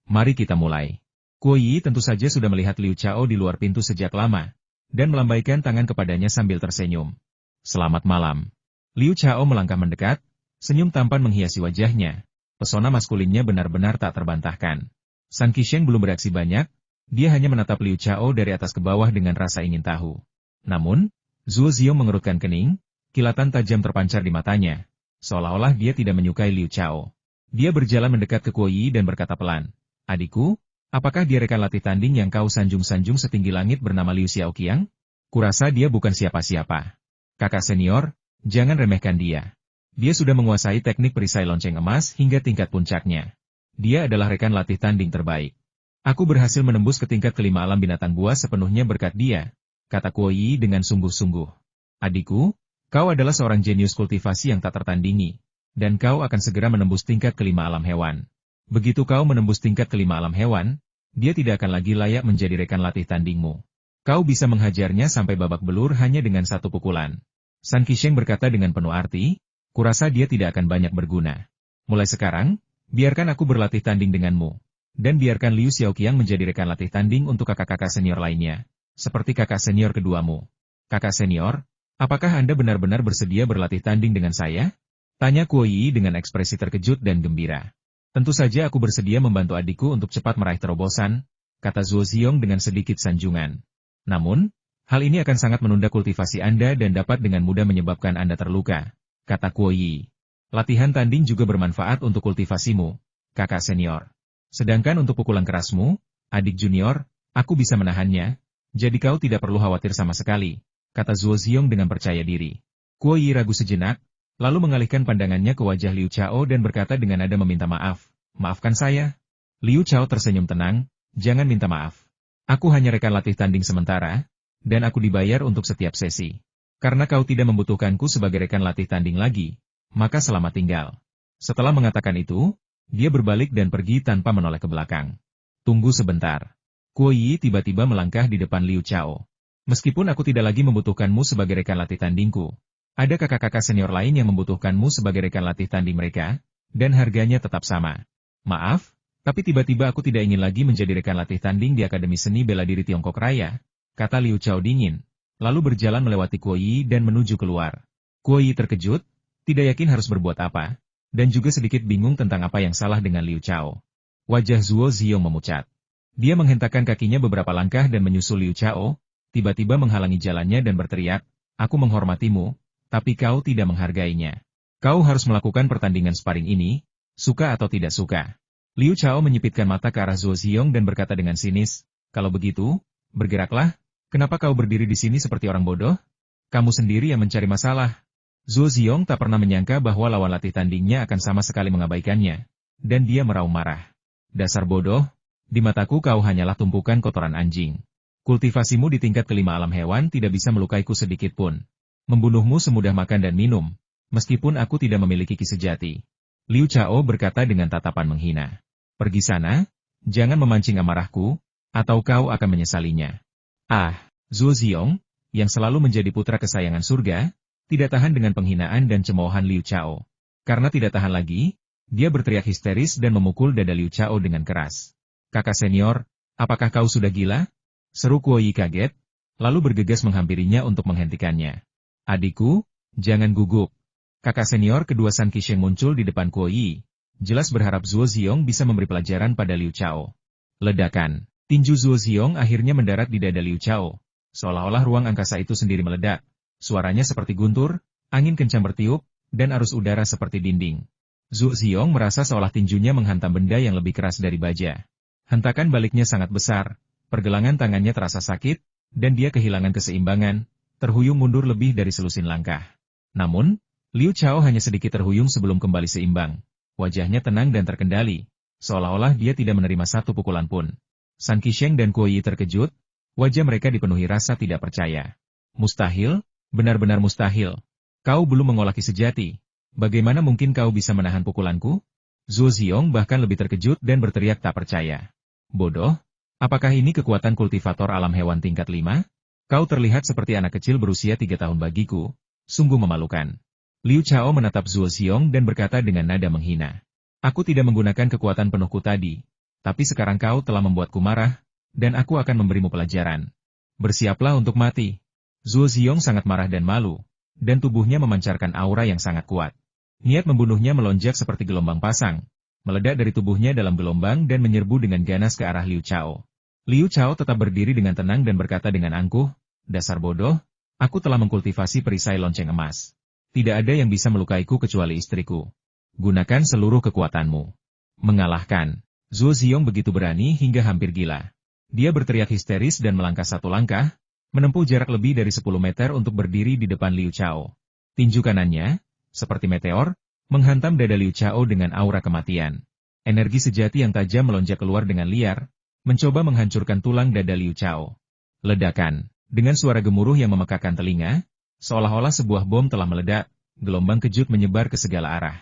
Mari kita mulai. Kuo Yi tentu saja sudah melihat Liu Chao di luar pintu sejak lama, dan melambaikan tangan kepadanya sambil tersenyum. Selamat malam. Liu Chao melangkah mendekat, senyum tampan menghiasi wajahnya. Pesona maskulinnya benar-benar tak terbantahkan. San Qisheng belum bereaksi banyak, dia hanya menatap Liu Chao dari atas ke bawah dengan rasa ingin tahu. Namun, Zhuo Xiong mengerutkan kening, kilatan tajam terpancar di matanya, seolah-olah dia tidak menyukai Liu Chao. Dia berjalan mendekat ke Kuo Yi dan berkata pelan, "Adikku, apakah dia rekan latih tanding yang kau sanjung-sanjung setinggi langit bernama Liu Xiaoqiang? Kurasa dia bukan siapa-siapa. Kakak senior, jangan remehkan dia. Dia sudah menguasai teknik perisai lonceng emas hingga tingkat puncaknya. Dia adalah rekan latih tanding terbaik. Aku berhasil menembus ke tingkat kelima alam binatang buas sepenuhnya berkat dia," kata Kuo Yi dengan sungguh-sungguh. "Adikku, kau adalah seorang jenius kultivasi yang tak tertandingi, dan kau akan segera menembus tingkat kelima alam hewan. Begitu kau menembus tingkat kelima alam hewan, dia tidak akan lagi layak menjadi rekan latih tandingmu. Kau bisa menghajarnya sampai babak belur hanya dengan satu pukulan." San Qisheng berkata dengan penuh arti, "Kurasa dia tidak akan banyak berguna. Mulai sekarang, biarkan aku berlatih tanding denganmu, dan biarkan Liu Xiaoqiang menjadi rekan latih tanding untuk kakak-kakak senior lainnya. Seperti kakak senior keduamu. Kakak senior, apakah Anda benar-benar bersedia berlatih tanding dengan saya?" Tanya Kuo Yi dengan ekspresi terkejut dan gembira. "Tentu saja aku bersedia membantu adikku untuk cepat meraih terobosan," kata Zhuo Xiong dengan sedikit sanjungan. "Namun, hal ini akan sangat menunda kultivasi Anda dan dapat dengan mudah menyebabkan Anda terluka," kata Kuo Yi. "Latihan tanding juga bermanfaat untuk kultivasimu, kakak senior. Sedangkan untuk pukulan kerasmu, adik junior, aku bisa menahannya. Jadi kau tidak perlu khawatir sama sekali," kata Zhuo Xiong dengan percaya diri. Kuo Yi ragu sejenak, lalu mengalihkan pandangannya ke wajah Liu Chao dan berkata dengan nada meminta maaf, "Maafkan saya." Liu Chao tersenyum tenang, "Jangan minta maaf. Aku hanya rekan latih tanding sementara, dan aku dibayar untuk setiap sesi. Karena kau tidak membutuhkanku sebagai rekan latih tanding lagi, maka selamat tinggal." Setelah mengatakan itu, dia berbalik dan pergi tanpa menoleh ke belakang. "Tunggu sebentar." Kuo Yi tiba-tiba melangkah di depan Liu Chao. "Meskipun aku tidak lagi membutuhkanmu sebagai rekan latih tandingku, ada kakak-kakak senior lain yang membutuhkanmu sebagai rekan latih tanding mereka, dan harganya tetap sama. Maaf, tapi tiba-tiba aku tidak ingin lagi menjadi rekan latih tanding di Akademi Seni Bela Diri Tiongkok Raya," kata Liu Chao dingin, lalu berjalan melewati Kuo Yi dan menuju keluar. Kuo Yi terkejut, tidak yakin harus berbuat apa, dan juga sedikit bingung tentang apa yang salah dengan Liu Chao. Wajah Zhuo Xiong memucat. Dia menghentakkan kakinya beberapa langkah dan menyusul Liu Chao, tiba-tiba menghalangi jalannya dan berteriak, "Aku menghormatimu, tapi kau tidak menghargainya. Kau harus melakukan pertandingan sparring ini, suka atau tidak suka." Liu Chao menyipitkan mata ke arah Zhuo Xiong dan berkata dengan sinis, "Kalau begitu, bergeraklah. Kenapa kau berdiri di sini seperti orang bodoh? Kamu sendiri yang mencari masalah." Zhuo Xiong tak pernah menyangka bahwa lawan latih tandingnya akan sama sekali mengabaikannya, dan dia meraung marah. "Dasar bodoh, di mataku kau hanyalah tumpukan kotoran anjing. Kultivasimu di tingkat kelima alam hewan tidak bisa melukaiku sedikit pun. Membunuhmu semudah makan dan minum, meskipun aku tidak memiliki ki sejati." Liu Chao berkata dengan tatapan menghina. "Pergi sana, jangan memancing amarahku, atau kau akan menyesalinya." Zhuo Xiong, yang selalu menjadi putra kesayangan surga, tidak tahan dengan penghinaan dan cemoohan Liu Chao. Karena tidak tahan lagi, dia berteriak histeris dan memukul dada Liu Chao dengan keras. "Kakak senior, apakah kau sudah gila?" seru Kuo Yi kaget, lalu bergegas menghampirinya untuk menghentikannya. "Adikku, jangan gugup. Kakak senior kedua San Qisheng muncul di depan Kuo Yi, jelas berharap Zuo Ziong bisa memberi pelajaran pada Liu Chao. Ledakan. Tinju Zuo Ziong akhirnya mendarat di dada Liu Chao. Seolah-olah ruang angkasa itu sendiri meledak. Suaranya seperti guntur, angin kencang bertiup, dan arus udara seperti dinding. Zuo Ziong merasa seolah tinjunya menghantam benda yang lebih keras dari baja. Hentakan baliknya sangat besar, pergelangan tangannya terasa sakit, dan dia kehilangan keseimbangan, terhuyung mundur lebih dari selusin langkah. Namun, Liu Chao hanya sedikit terhuyung sebelum kembali seimbang. Wajahnya tenang dan terkendali, seolah-olah dia tidak menerima satu pukulan pun. San Qisheng dan Kuo Yi terkejut, wajah mereka dipenuhi rasa tidak percaya. Mustahil, benar-benar mustahil. Kau belum mengolah ki sejati. Bagaimana mungkin kau bisa menahan pukulanku? Zuo Ziong bahkan lebih terkejut dan berteriak tak percaya. Bodoh, apakah ini kekuatan kultivator alam hewan tingkat 5? Kau terlihat seperti anak kecil berusia 3 tahun bagiku, sungguh memalukan. Liu Chao menatap Zuo Ziong dan berkata dengan nada menghina. Aku tidak menggunakan kekuatan penuhku tadi, tapi sekarang kau telah membuatku marah, dan aku akan memberimu pelajaran. Bersiaplah untuk mati. Zuo Ziong sangat marah dan malu, dan tubuhnya memancarkan aura yang sangat kuat. Niat membunuhnya melonjak seperti gelombang pasang, meledak dari tubuhnya dalam gelombang dan menyerbu dengan ganas ke arah Liu Chao. Liu Chao tetap berdiri dengan tenang dan berkata dengan angkuh, dasar bodoh, aku telah mengkultivasi perisai lonceng emas. Tidak ada yang bisa melukaiku kecuali istriku. Gunakan seluruh kekuatanmu. Mengalahkan. Zuo Ziong begitu berani hingga hampir gila. Dia berteriak histeris dan melangkah satu langkah, menempuh jarak lebih dari 10 meter untuk berdiri di depan Liu Chao. Tinju kanannya, seperti meteor, menghantam dada Liu Chao dengan aura kematian. Energi sejati yang tajam melonjak keluar dengan liar, mencoba menghancurkan tulang dada Liu Chao. Ledakan. Dengan suara gemuruh yang memekakan telinga, seolah-olah sebuah bom telah meledak, gelombang kejut menyebar ke segala arah.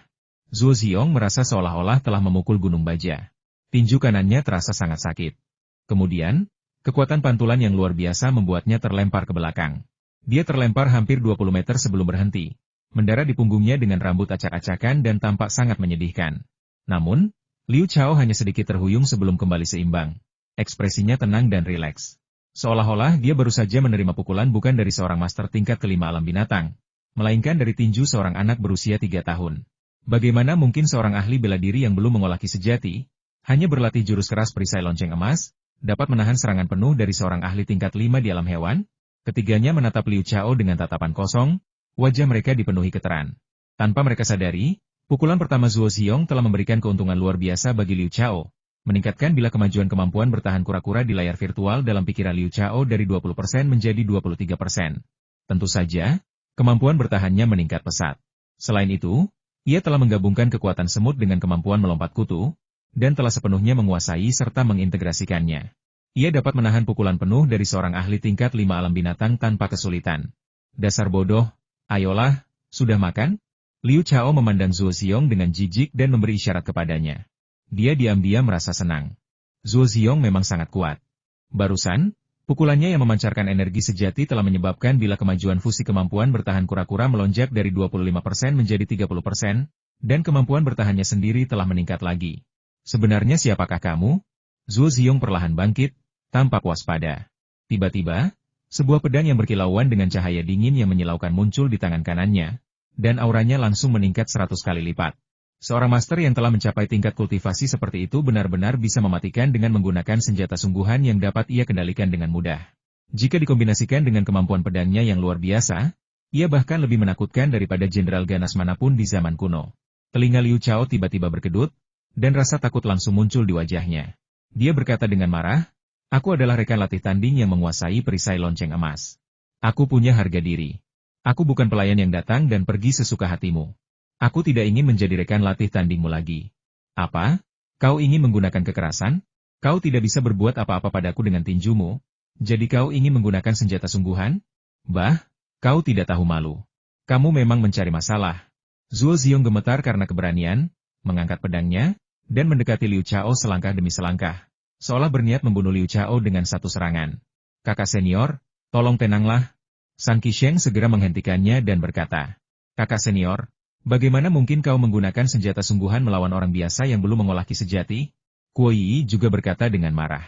Zuo Ziong merasa seolah-olah telah memukul gunung baja. Tinju kanannya terasa sangat sakit. Kemudian, kekuatan pantulan yang luar biasa membuatnya terlempar ke belakang. Dia terlempar hampir 20 meter sebelum berhenti, mendarat di punggungnya dengan rambut acak-acakan dan tampak sangat menyedihkan. Namun, Liu Chao hanya sedikit terhuyung sebelum kembali seimbang. Ekspresinya tenang dan rileks. Seolah-olah dia baru saja menerima pukulan bukan dari seorang master tingkat kelima alam binatang, melainkan dari tinju seorang anak berusia 3 tahun. Bagaimana mungkin seorang ahli bela diri yang belum mengolah ki sejati, hanya berlatih jurus keras perisai lonceng emas, dapat menahan serangan penuh dari seorang ahli tingkat 5 di alam hewan? Ketiganya menatap Liu Chao dengan tatapan kosong, wajah mereka dipenuhi keteran. Tanpa mereka sadari, pukulan pertama Zuo Ziong telah memberikan keuntungan luar biasa bagi Liu Chao, meningkatkan bila kemajuan kemampuan bertahan kura-kura di layar virtual dalam pikiran Liu Chao dari 20% menjadi 23%. Tentu saja, kemampuan bertahannya meningkat pesat. Selain itu, ia telah menggabungkan kekuatan semut dengan kemampuan melompat kutu, dan telah sepenuhnya menguasai serta mengintegrasikannya. Ia dapat menahan pukulan penuh dari seorang ahli tingkat 5 alam binatang tanpa kesulitan. Dasar bodoh, ayolah, sudah makan? Liu Chao memandang Zuo Ziong dengan jijik dan memberi isyarat kepadanya. Dia diam-diam merasa senang. Zuo Ziong memang sangat kuat. Barusan, pukulannya yang memancarkan energi sejati telah menyebabkan bila kemajuan fusi kemampuan bertahan kura-kura melonjak dari 25% menjadi 30%, dan kemampuan bertahannya sendiri telah meningkat lagi. Sebenarnya siapakah kamu? Zuo Ziong perlahan bangkit, tampak waspada. Tiba-tiba, sebuah pedang yang berkilauan dengan cahaya dingin yang menyilaukan muncul di tangan kanannya, dan auranya langsung meningkat 100 kali lipat. Seorang master yang telah mencapai tingkat kultivasi seperti itu benar-benar bisa mematikan dengan menggunakan senjata sungguhan yang dapat ia kendalikan dengan mudah. Jika dikombinasikan dengan kemampuan pedangnya yang luar biasa, ia bahkan lebih menakutkan daripada jenderal ganas manapun di zaman kuno. Telinga Liu Chao tiba-tiba berkedut, dan rasa takut langsung muncul di wajahnya. Dia berkata dengan marah, aku adalah rekan latih tanding yang menguasai perisai lonceng emas. Aku punya harga diri. Aku bukan pelayan yang datang dan pergi sesuka hatimu. Aku tidak ingin menjadi rekan latih tandingmu lagi. Apa? Kau ingin menggunakan kekerasan? Kau tidak bisa berbuat apa-apa padaku dengan tinjumu, jadi kau ingin menggunakan senjata sungguhan? Bah, kau tidak tahu malu. Kamu memang mencari masalah. Zuo Ziong gemetar karena keberanian, mengangkat pedangnya, dan mendekati Liu Chao selangkah demi selangkah, seolah berniat membunuh Liu Chao dengan satu serangan. Kakak senior, tolong tenanglah. San Qisheng segera menghentikannya dan berkata, kakak senior, bagaimana mungkin kau menggunakan senjata sungguhan melawan orang biasa yang belum mengolah ki sejati? Kuo Yi juga berkata dengan marah.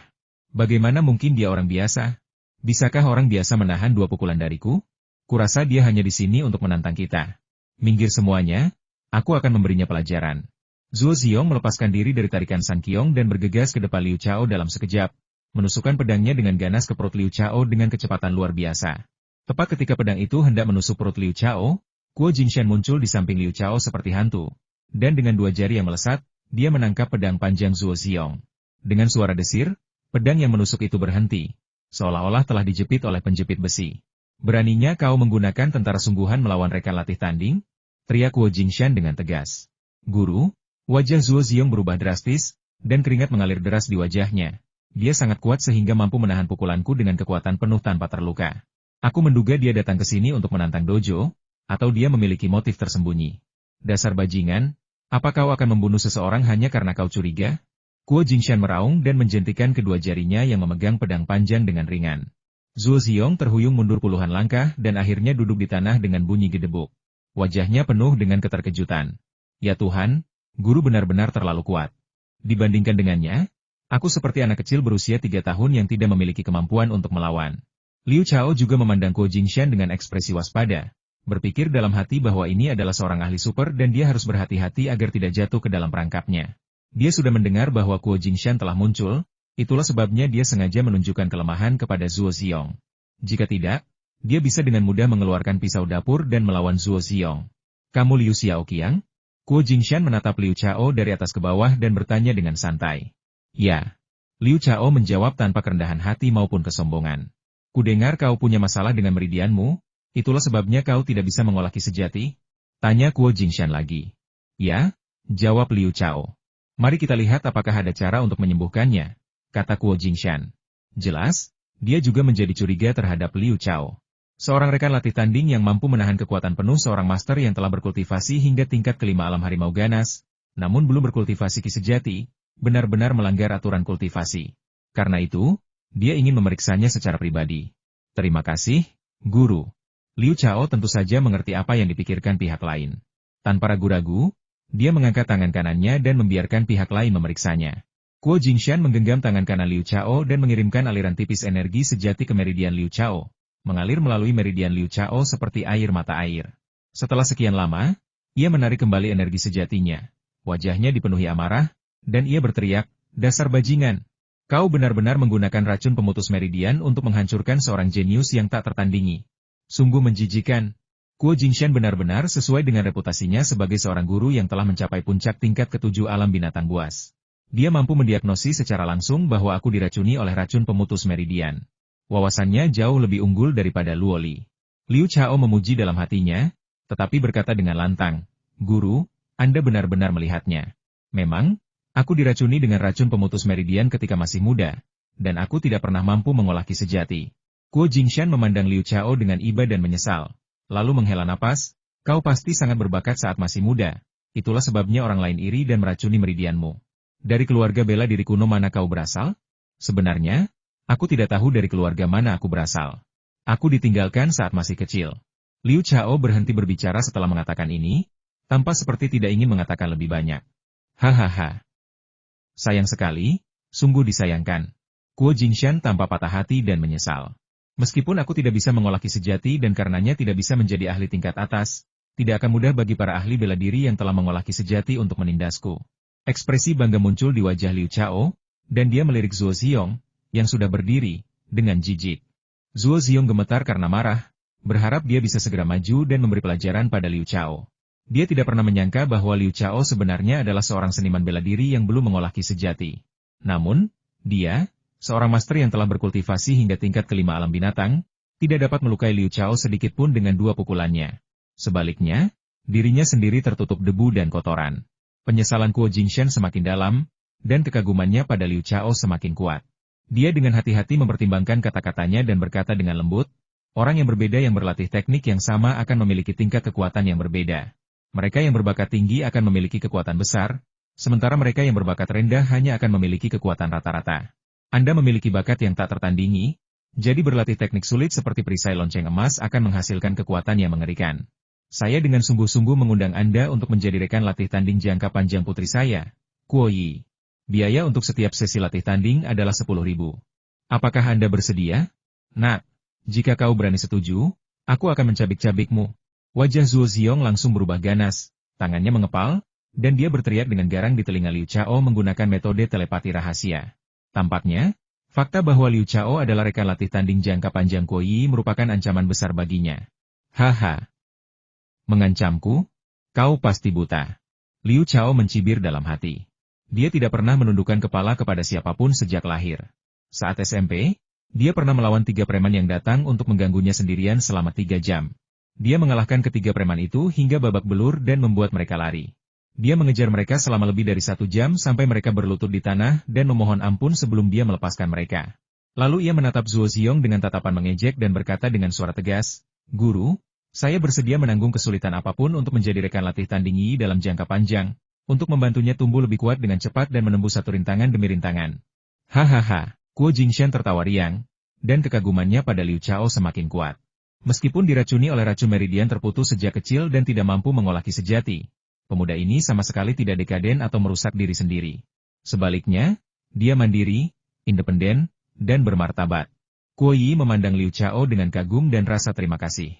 Bagaimana mungkin dia orang biasa? Bisakah orang biasa menahan 2 pukulan dariku? Kurasa dia hanya di sini untuk menantang kita. Minggir semuanya, aku akan memberinya pelajaran. Zuo Xiong melepaskan diri dari tarikan San Qiong dan bergegas ke depan Liu Chao dalam sekejap, menusukkan pedangnya dengan ganas ke perut Liu Chao dengan kecepatan luar biasa. Tepat ketika pedang itu hendak menusuk perut Liu Chao, Kuo Jingshan muncul di samping Liu Chao seperti hantu, dan dengan dua jari yang melesat, dia menangkap pedang panjang Zuo Xiong. Dengan suara desir, pedang yang menusuk itu berhenti, seolah-olah telah dijepit oleh penjepit besi. Beraninya kau menggunakan tentara sungguhan melawan rekan latih tanding? Teriak Kuo Jingshan dengan tegas. Guru, wajah Zuo Xiong berubah drastis, dan keringat mengalir deras di wajahnya. Dia sangat kuat sehingga mampu menahan pukulanku dengan kekuatan penuh tanpa terluka. Aku menduga dia datang ke sini untuk menantang dojo, atau dia memiliki motif tersembunyi. Dasar bajingan, apa kau akan membunuh seseorang hanya karena kau curiga? Kuo Jingshan meraung dan menjentikan kedua jarinya yang memegang pedang panjang dengan ringan. Zuo Xiong terhuyung mundur puluhan langkah dan akhirnya duduk di tanah dengan bunyi gedebuk. Wajahnya penuh dengan keterkejutan. Ya Tuhan, guru benar-benar terlalu kuat. Dibandingkan dengannya, aku seperti anak kecil berusia 3 tahun yang tidak memiliki kemampuan untuk melawan. Liu Chao juga memandang Kuo Jingshan dengan ekspresi waspada, berpikir dalam hati bahwa ini adalah seorang ahli super dan dia harus berhati-hati agar tidak jatuh ke dalam perangkapnya. Dia sudah mendengar bahwa Kuo Jingshan telah muncul, itulah sebabnya dia sengaja menunjukkan kelemahan kepada Zuo Xiong. Jika tidak, dia bisa dengan mudah mengeluarkan pisau dapur dan melawan Zuo Xiong. Kamu Liu Xiaoqiang? Kuo Jingshan menatap Liu Chao dari atas ke bawah dan bertanya dengan santai. Ya. Liu Chao menjawab tanpa kerendahan hati maupun kesombongan. Kudengar kau punya masalah dengan meridianmu, itulah sebabnya kau tidak bisa mengolah ki sejati? Tanya Kuo Jingshan lagi. Ya, jawab Liu Chao. Mari kita lihat apakah ada cara untuk menyembuhkannya, kata Kuo Jingshan. Jelas, dia juga menjadi curiga terhadap Liu Chao. Seorang rekan latih tanding yang mampu menahan kekuatan penuh seorang master yang telah berkultivasi hingga tingkat kelima alam harimau ganas, namun belum berkultivasi ki sejati, benar-benar melanggar aturan kultivasi. Karena itu, dia ingin memeriksanya secara pribadi. Terima kasih, Guru. Liu Chao tentu saja mengerti apa yang dipikirkan pihak lain. Tanpa ragu-ragu, dia mengangkat tangan kanannya dan membiarkan pihak lain memeriksanya. Kuo Jingshan menggenggam tangan kanan Liu Chao dan mengirimkan aliran tipis energi sejati ke meridian Liu Chao, mengalir melalui meridian Liu Chao seperti air mata air. Setelah sekian lama, ia menarik kembali energi sejatinya. Wajahnya dipenuhi amarah, dan ia berteriak, dasar bajingan. Kau benar-benar menggunakan racun pemutus meridian untuk menghancurkan seorang jenius yang tak tertandingi. Sungguh menjijikan. Kuo Jingshan benar-benar sesuai dengan reputasinya sebagai seorang guru yang telah mencapai puncak tingkat ketujuh alam binatang buas. Dia mampu mendiagnosis secara langsung bahwa aku diracuni oleh racun pemutus meridian. Wawasannya jauh lebih unggul daripada Luoli. Liu Chao memuji dalam hatinya, tetapi berkata dengan lantang, Guru, Anda benar-benar melihatnya. Memang, aku diracuni dengan racun pemutus meridian ketika masih muda, dan aku tidak pernah mampu mengolah ki sejati. Kuo Jingshan memandang Liu Chao dengan iba dan menyesal, lalu menghela napas, kau pasti sangat berbakat saat masih muda, itulah sebabnya orang lain iri dan meracuni meridianmu. Dari keluarga bela diri kuno mana kau berasal? Sebenarnya, aku tidak tahu dari keluarga mana aku berasal. Aku ditinggalkan saat masih kecil. Liu Chao berhenti berbicara setelah mengatakan ini, tanpa seperti tidak ingin mengatakan lebih banyak. Hahaha. Sayang sekali, sungguh disayangkan. Kuo Jingshan tanpa patah hati dan menyesal. Meskipun aku tidak bisa mengolah ki sejati dan karenanya tidak bisa menjadi ahli tingkat atas, tidak akan mudah bagi para ahli bela diri yang telah mengolah ki sejati untuk menindasku. Ekspresi bangga muncul di wajah Liu Chao, dan dia melirik Zuo Xiong, yang sudah berdiri, dengan jijik. Zuo Xiong gemetar karena marah, berharap dia bisa segera maju dan memberi pelajaran pada Liu Chao. Dia tidak pernah menyangka bahwa Liu Chao sebenarnya adalah seorang seniman bela diri yang belum mengolah ki sejati. Namun, dia, seorang master yang telah berkultivasi hingga tingkat kelima alam binatang, tidak dapat melukai Liu Chao sedikit pun dengan dua pukulannya. Sebaliknya, dirinya sendiri tertutup debu dan kotoran. Penyesalan Kuo Jingshan semakin dalam, dan kekagumannya pada Liu Chao semakin kuat. Dia dengan hati-hati mempertimbangkan kata-katanya dan berkata dengan lembut, orang yang berbeda yang berlatih teknik yang sama akan memiliki tingkat kekuatan yang berbeda. Mereka yang berbakat tinggi akan memiliki kekuatan besar, sementara mereka yang berbakat rendah hanya akan memiliki kekuatan rata-rata. Anda memiliki bakat yang tak tertandingi, jadi berlatih teknik sulit seperti perisai lonceng emas akan menghasilkan kekuatan yang mengerikan. Saya dengan sungguh-sungguh mengundang Anda untuk menjadi rekan latih tanding jangka panjang putri saya, Kuo Yi. Biaya untuk setiap sesi latih tanding adalah 10.000. Apakah Anda bersedia? Nak, jika kau berani setuju, aku akan mencabik-cabikmu. Wajah Zuo Xiong langsung berubah ganas, tangannya mengepal, dan dia berteriak dengan garang di telinga Liu Chao menggunakan metode telepati rahasia. Tampaknya, fakta bahwa Liu Chao adalah rekan latih tanding jangka panjang Kuo Yi merupakan ancaman besar baginya. Haha. Mengancamku? Kau pasti buta. Liu Chao mencibir dalam hati. Dia tidak pernah menundukkan kepala kepada siapapun sejak lahir. Saat SMP, dia pernah melawan 3 preman yang datang untuk mengganggunya sendirian selama 3 jam. Dia mengalahkan ketiga preman itu hingga babak belur dan membuat mereka lari. Dia mengejar mereka selama lebih dari 1 jam sampai mereka berlutut di tanah dan memohon ampun sebelum dia melepaskan mereka. Lalu ia menatap Zuo Xiong dengan tatapan mengejek dan berkata dengan suara tegas, "Guru, saya bersedia menanggung kesulitan apapun untuk menjadi rekan latih tanding Yi dalam jangka panjang, untuk membantunya tumbuh lebih kuat dengan cepat dan menembus satu rintangan demi rintangan." Hahaha, Kuo Jingshan tertawa riang, dan kekagumannya pada Liu Chao semakin kuat. Meskipun diracuni oleh racun meridian terputus sejak kecil dan tidak mampu mengolah ki sejati, pemuda ini sama sekali tidak dekaden atau merusak diri sendiri. Sebaliknya, dia mandiri, independen, dan bermartabat. Kuo Yi memandang Liu Chao dengan kagum dan rasa terima kasih.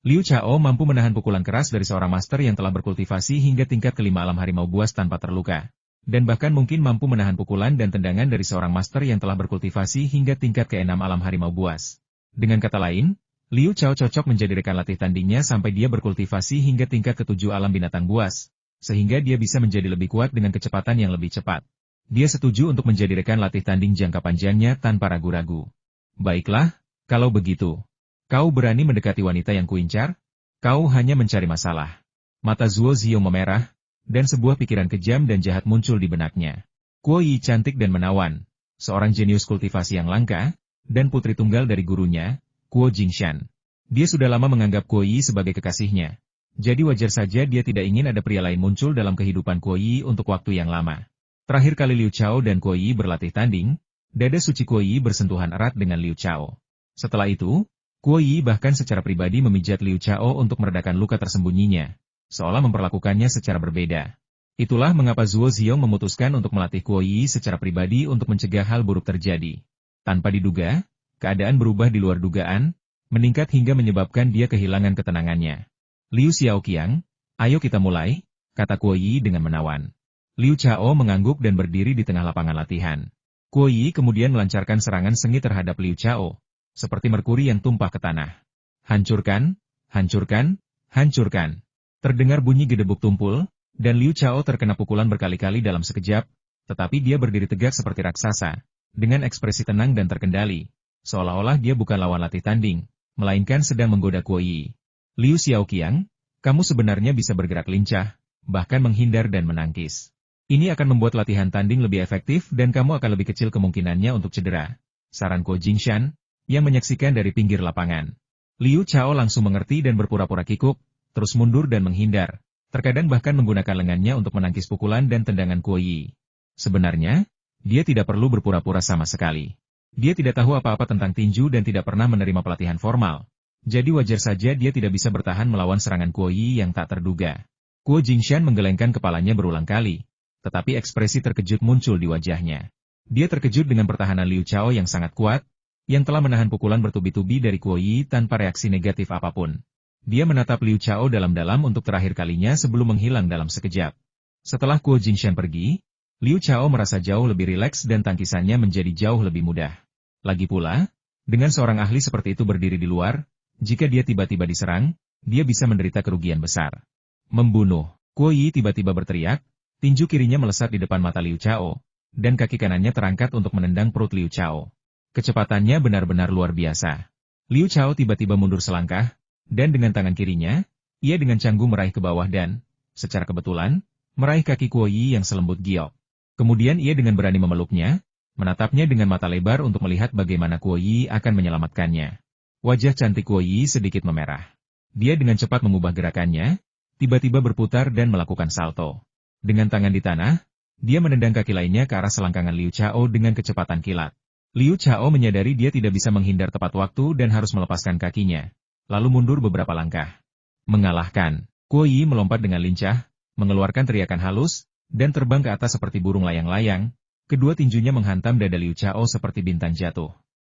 Liu Chao mampu menahan pukulan keras dari seorang master yang telah berkultivasi hingga tingkat ke-5 alam harimau buas tanpa terluka, dan bahkan mungkin mampu menahan pukulan dan tendangan dari seorang master yang telah berkultivasi hingga tingkat ke-6 alam harimau buas. Dengan kata lain, Liu Chao cocok menjadi rekan latih tandingnya sampai dia berkultivasi hingga tingkat ke-7 alam binatang buas, sehingga dia bisa menjadi lebih kuat dengan kecepatan yang lebih cepat. Dia setuju untuk menjadi rekan latih tanding jangka panjangnya tanpa ragu-ragu. Baiklah, kalau begitu. Kau berani mendekati wanita yang kuincar? Kau hanya mencari masalah. Mata Zuo Xiong memerah, dan sebuah pikiran kejam dan jahat muncul di benaknya. Kuo Yi cantik dan menawan, seorang jenius kultivasi yang langka, dan putri tunggal dari gurunya, Kuo Jingshan. Dia sudah lama menganggap Kuo Yi sebagai kekasihnya. Jadi wajar saja dia tidak ingin ada pria lain muncul dalam kehidupan Kuo Yi untuk waktu yang lama. Terakhir kali Liu Chao dan Kuo Yi berlatih tanding, dada suci Kuo Yi bersentuhan erat dengan Liu Chao. Setelah itu, Kuo Yi bahkan secara pribadi memijat Liu Chao untuk meredakan luka tersembunyinya, seolah memperlakukannya secara berbeda. Itulah mengapa Zuo Xiong memutuskan untuk melatih Kuo Yi secara pribadi untuk mencegah hal buruk terjadi. Tanpa diduga, keadaan berubah di luar dugaan, meningkat hingga menyebabkan dia kehilangan ketenangannya. "Liu Xiaoqiang, ayo kita mulai," kata Kuo Yi dengan menawan. Liu Chao mengangguk dan berdiri di tengah lapangan latihan. Kuo Yi kemudian melancarkan serangan sengit terhadap Liu Chao, seperti merkuri yang tumpah ke tanah. Hancurkan, hancurkan, hancurkan. Terdengar bunyi gedebuk tumpul, dan Liu Chao terkena pukulan berkali-kali dalam sekejap, tetapi dia berdiri tegak seperti raksasa, dengan ekspresi tenang dan terkendali. Seolah-olah dia bukan lawan latih tanding, melainkan sedang menggoda Kuo Yi. "Liu Xiaoqiang, kamu sebenarnya bisa bergerak lincah, bahkan menghindar dan menangkis. Ini akan membuat latihan tanding lebih efektif dan kamu akan lebih kecil kemungkinannya untuk cedera," saran Kuo Jingshan, yang menyaksikan dari pinggir lapangan. Liu Chao langsung mengerti dan berpura-pura kikuk, terus mundur dan menghindar, terkadang bahkan menggunakan lengannya untuk menangkis pukulan dan tendangan Kuo Yi. Sebenarnya, dia tidak perlu berpura-pura sama sekali. Dia tidak tahu apa-apa tentang tinju dan tidak pernah menerima pelatihan formal. Jadi wajar saja dia tidak bisa bertahan melawan serangan Kuo Yi yang tak terduga. Kuo Jingshan menggelengkan kepalanya berulang kali, tetapi ekspresi terkejut muncul di wajahnya. Dia terkejut dengan pertahanan Liu Chao yang sangat kuat, yang telah menahan pukulan bertubi-tubi dari Kuo Yi tanpa reaksi negatif apapun. Dia menatap Liu Chao dalam-dalam untuk terakhir kalinya sebelum menghilang dalam sekejap. Setelah Kuo Jingshan pergi, Liu Chao merasa jauh lebih rileks dan tangkisannya menjadi jauh lebih mudah. Lagi pula, dengan seorang ahli seperti itu berdiri di luar, jika dia tiba-tiba diserang, dia bisa menderita kerugian besar. "Membunuh!" Kuo Yi tiba-tiba berteriak, tinju kirinya melesat di depan mata Liu Chao, dan kaki kanannya terangkat untuk menendang perut Liu Chao. Kecepatannya benar-benar luar biasa. Liu Chao tiba-tiba mundur selangkah, dan dengan tangan kirinya, ia dengan canggung meraih ke bawah dan, secara kebetulan, meraih kaki Kuo Yi yang selembut giok. Kemudian ia dengan berani memeluknya, menatapnya dengan mata lebar untuk melihat bagaimana Kuo Yi akan menyelamatkannya. Wajah cantik Kuo Yi sedikit memerah. Dia dengan cepat mengubah gerakannya, tiba-tiba berputar dan melakukan salto. Dengan tangan di tanah, dia menendang kaki lainnya ke arah selangkangan Liu Chao dengan kecepatan kilat. Liu Chao menyadari dia tidak bisa menghindar tepat waktu dan harus melepaskan kakinya, lalu mundur beberapa langkah. Mengalahkan, Kuo Yi melompat dengan lincah, mengeluarkan teriakan halus, dan terbang ke atas seperti burung layang-layang. Kedua tinjunya menghantam dada Liu Chao seperti bintang jatuh.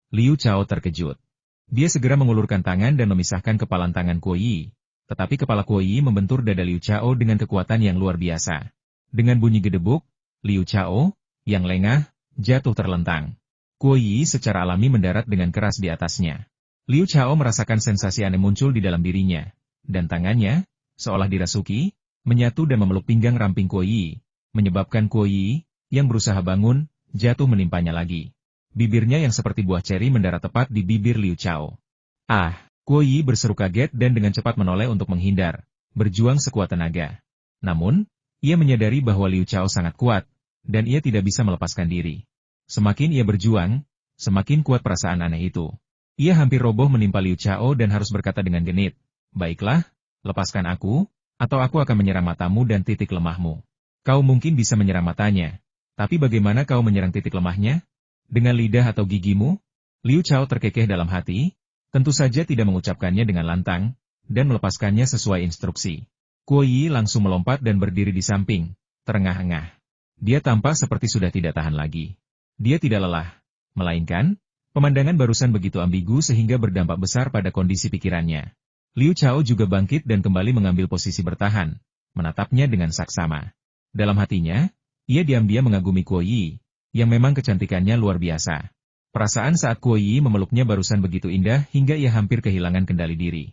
Liu Chao terkejut. Dia segera mengulurkan tangan dan memisahkan kepalan tangan Kuo Yi, Tetapi kepala Kuo Yi membentur dada Liu Chao dengan kekuatan yang luar biasa. Dengan bunyi gedebuk, Liu Chao, yang lengah, jatuh terlentang. Kuo Yi secara alami mendarat dengan keras di atasnya. Liu Chao merasakan sensasi aneh muncul di dalam dirinya, dan tangannya, seolah dirasuki, menyatu dan memeluk pinggang ramping Kuo Yi, menyebabkan Kuo Yi, yang berusaha bangun, jatuh menimpanya lagi. Bibirnya yang seperti buah ceri mendarat tepat di bibir Liu Chao. Ah! Kuo Yi berseru kaget dan dengan cepat menoleh untuk menghindar, berjuang sekuat tenaga. Namun, ia menyadari bahwa Liu Chao sangat kuat, dan ia tidak bisa melepaskan diri. Semakin ia berjuang, semakin kuat perasaan aneh itu. Ia hampir roboh menimpa Liu Chao dan harus berkata dengan genit, "Baiklah, lepaskan aku, atau aku akan menyerang matamu dan titik lemahmu." Kau mungkin bisa menyerang matanya, tapi bagaimana kau menyerang titik lemahnya? Dengan lidah atau gigimu? Liu Chao terkekeh dalam hati, tentu saja tidak mengucapkannya dengan lantang, dan melepaskannya sesuai instruksi. Kuo Yi langsung melompat dan berdiri di samping, terengah-engah. Dia tampak seperti sudah tidak tahan lagi. Dia tidak lelah, melainkan, pemandangan barusan begitu ambigu sehingga berdampak besar pada kondisi pikirannya. Liu Chao juga bangkit dan kembali mengambil posisi bertahan, menatapnya dengan saksama. Dalam hatinya, ia diam-diam mengagumi Kuo Yi, yang memang kecantikannya luar biasa. Perasaan saat Kuo Yi memeluknya barusan begitu indah hingga ia hampir kehilangan kendali diri.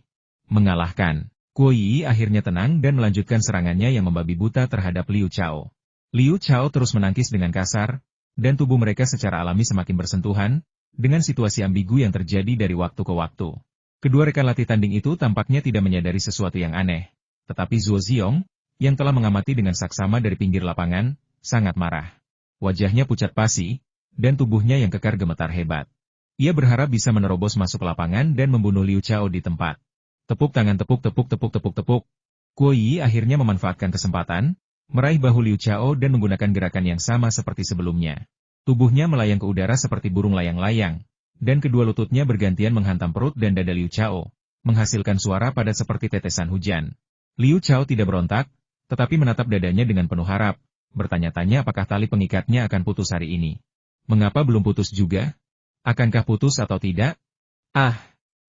Mengalahkan, Kuo Yi akhirnya tenang dan melanjutkan serangannya yang membabi buta terhadap Liu Chao. Liu Chao terus menangkis dengan kasar, dan tubuh mereka secara alami semakin bersentuhan, dengan situasi ambigu yang terjadi dari waktu ke waktu. Kedua rekan latih tanding itu tampaknya tidak menyadari sesuatu yang aneh, tetapi Zuo Ziong, yang telah mengamati dengan saksama dari pinggir lapangan, sangat marah. Wajahnya pucat pasi, dan tubuhnya yang kekar gemetar hebat. Ia berharap bisa menerobos masuk lapangan dan membunuh Liu Chao di tempat. Tepuk tangan tepuk. Kuo Yi akhirnya memanfaatkan kesempatan, meraih bahu Liu Chao dan menggunakan gerakan yang sama seperti sebelumnya. Tubuhnya melayang ke udara seperti burung layang-layang, dan kedua lututnya bergantian menghantam perut dan dada Liu Chao, menghasilkan suara padat seperti tetesan hujan. Liu Chao tidak berontak, tetapi menatap dadanya dengan penuh harap, bertanya-tanya apakah tali pengikatnya akan putus hari ini. Mengapa belum putus juga? Akankah putus atau tidak? Ah!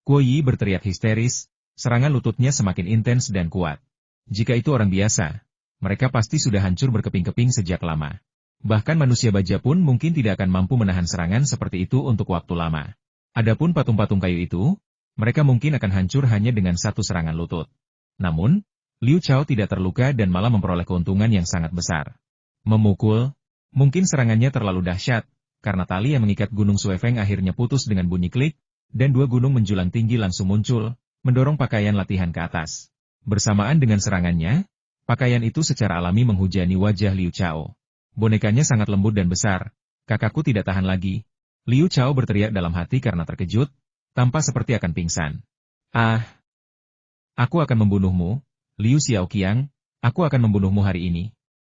Kuo Yi berteriak histeris, serangan lututnya semakin intens dan kuat. Jika itu orang biasa, mereka pasti sudah hancur berkeping-keping sejak lama. Bahkan manusia baja pun mungkin tidak akan mampu menahan serangan seperti itu untuk waktu lama. Adapun patung-patung kayu itu, mereka mungkin akan hancur hanya dengan satu serangan lutut. Namun, Liu Chao tidak terluka dan malah memperoleh keuntungan yang sangat besar. Memukul, mungkin serangannya terlalu dahsyat, karena tali yang mengikat Gunung Suefeng akhirnya putus dengan bunyi klik, dan dua gunung menjulang tinggi langsung muncul, mendorong pakaian latihan ke atas. Bersamaan dengan serangannya, pakaian itu secara alami menghujani wajah Liu Chao. Bonekanya sangat lembut dan besar, kakakku tidak tahan lagi. Liu Chao berteriak dalam hati karena terkejut, tampak seperti akan pingsan. Ah! Aku akan membunuhmu, Liu Xiaoqiang, aku akan membunuhmu hari ini.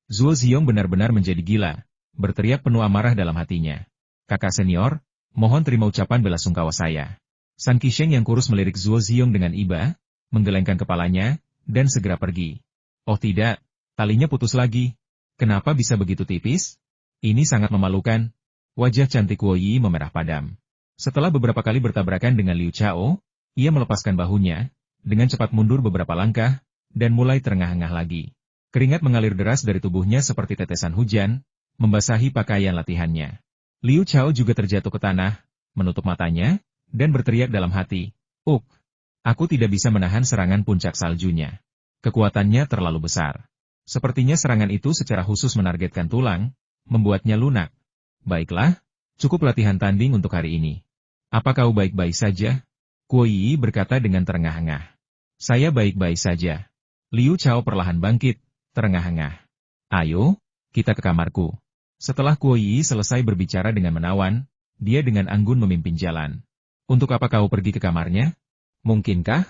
Zuo Ziong benar-benar menjadi gila, berteriak penuh amarah dalam hatinya. Kakak senior, mohon terima ucapan belasungkawa saya. San Qisheng yang kurus melirik Zuo Ziong dengan iba, menggelengkan kepalanya, dan segera pergi. Oh tidak, talinya putus lagi. Kenapa bisa begitu tipis? Ini sangat memalukan. Wajah cantik Kuo Yi memerah padam. Setelah beberapa kali bertabrakan dengan Liu Chao, ia melepaskan bahunya, dengan cepat mundur beberapa langkah, dan mulai terengah-engah lagi. Keringat mengalir deras dari tubuhnya seperti tetesan hujan, membasahi pakaian latihannya. Liu Chao juga terjatuh ke tanah, menutup matanya, dan berteriak dalam hati, aku tidak bisa menahan serangan puncak saljunya. Kekuatannya terlalu besar. Sepertinya serangan itu secara khusus menargetkan tulang, membuatnya lunak. Baiklah, cukup latihan tanding untuk hari ini. Apa kau baik-baik saja? Kuo Yi berkata dengan terengah-engah. Saya baik-baik saja. Liu Chao perlahan bangkit, terengah-engah. Ayo, kita ke kamarku. Setelah Kuo Yi selesai berbicara dengan menawan, dia dengan anggun memimpin jalan. Untuk apa kau pergi ke kamarnya? Mungkinkah?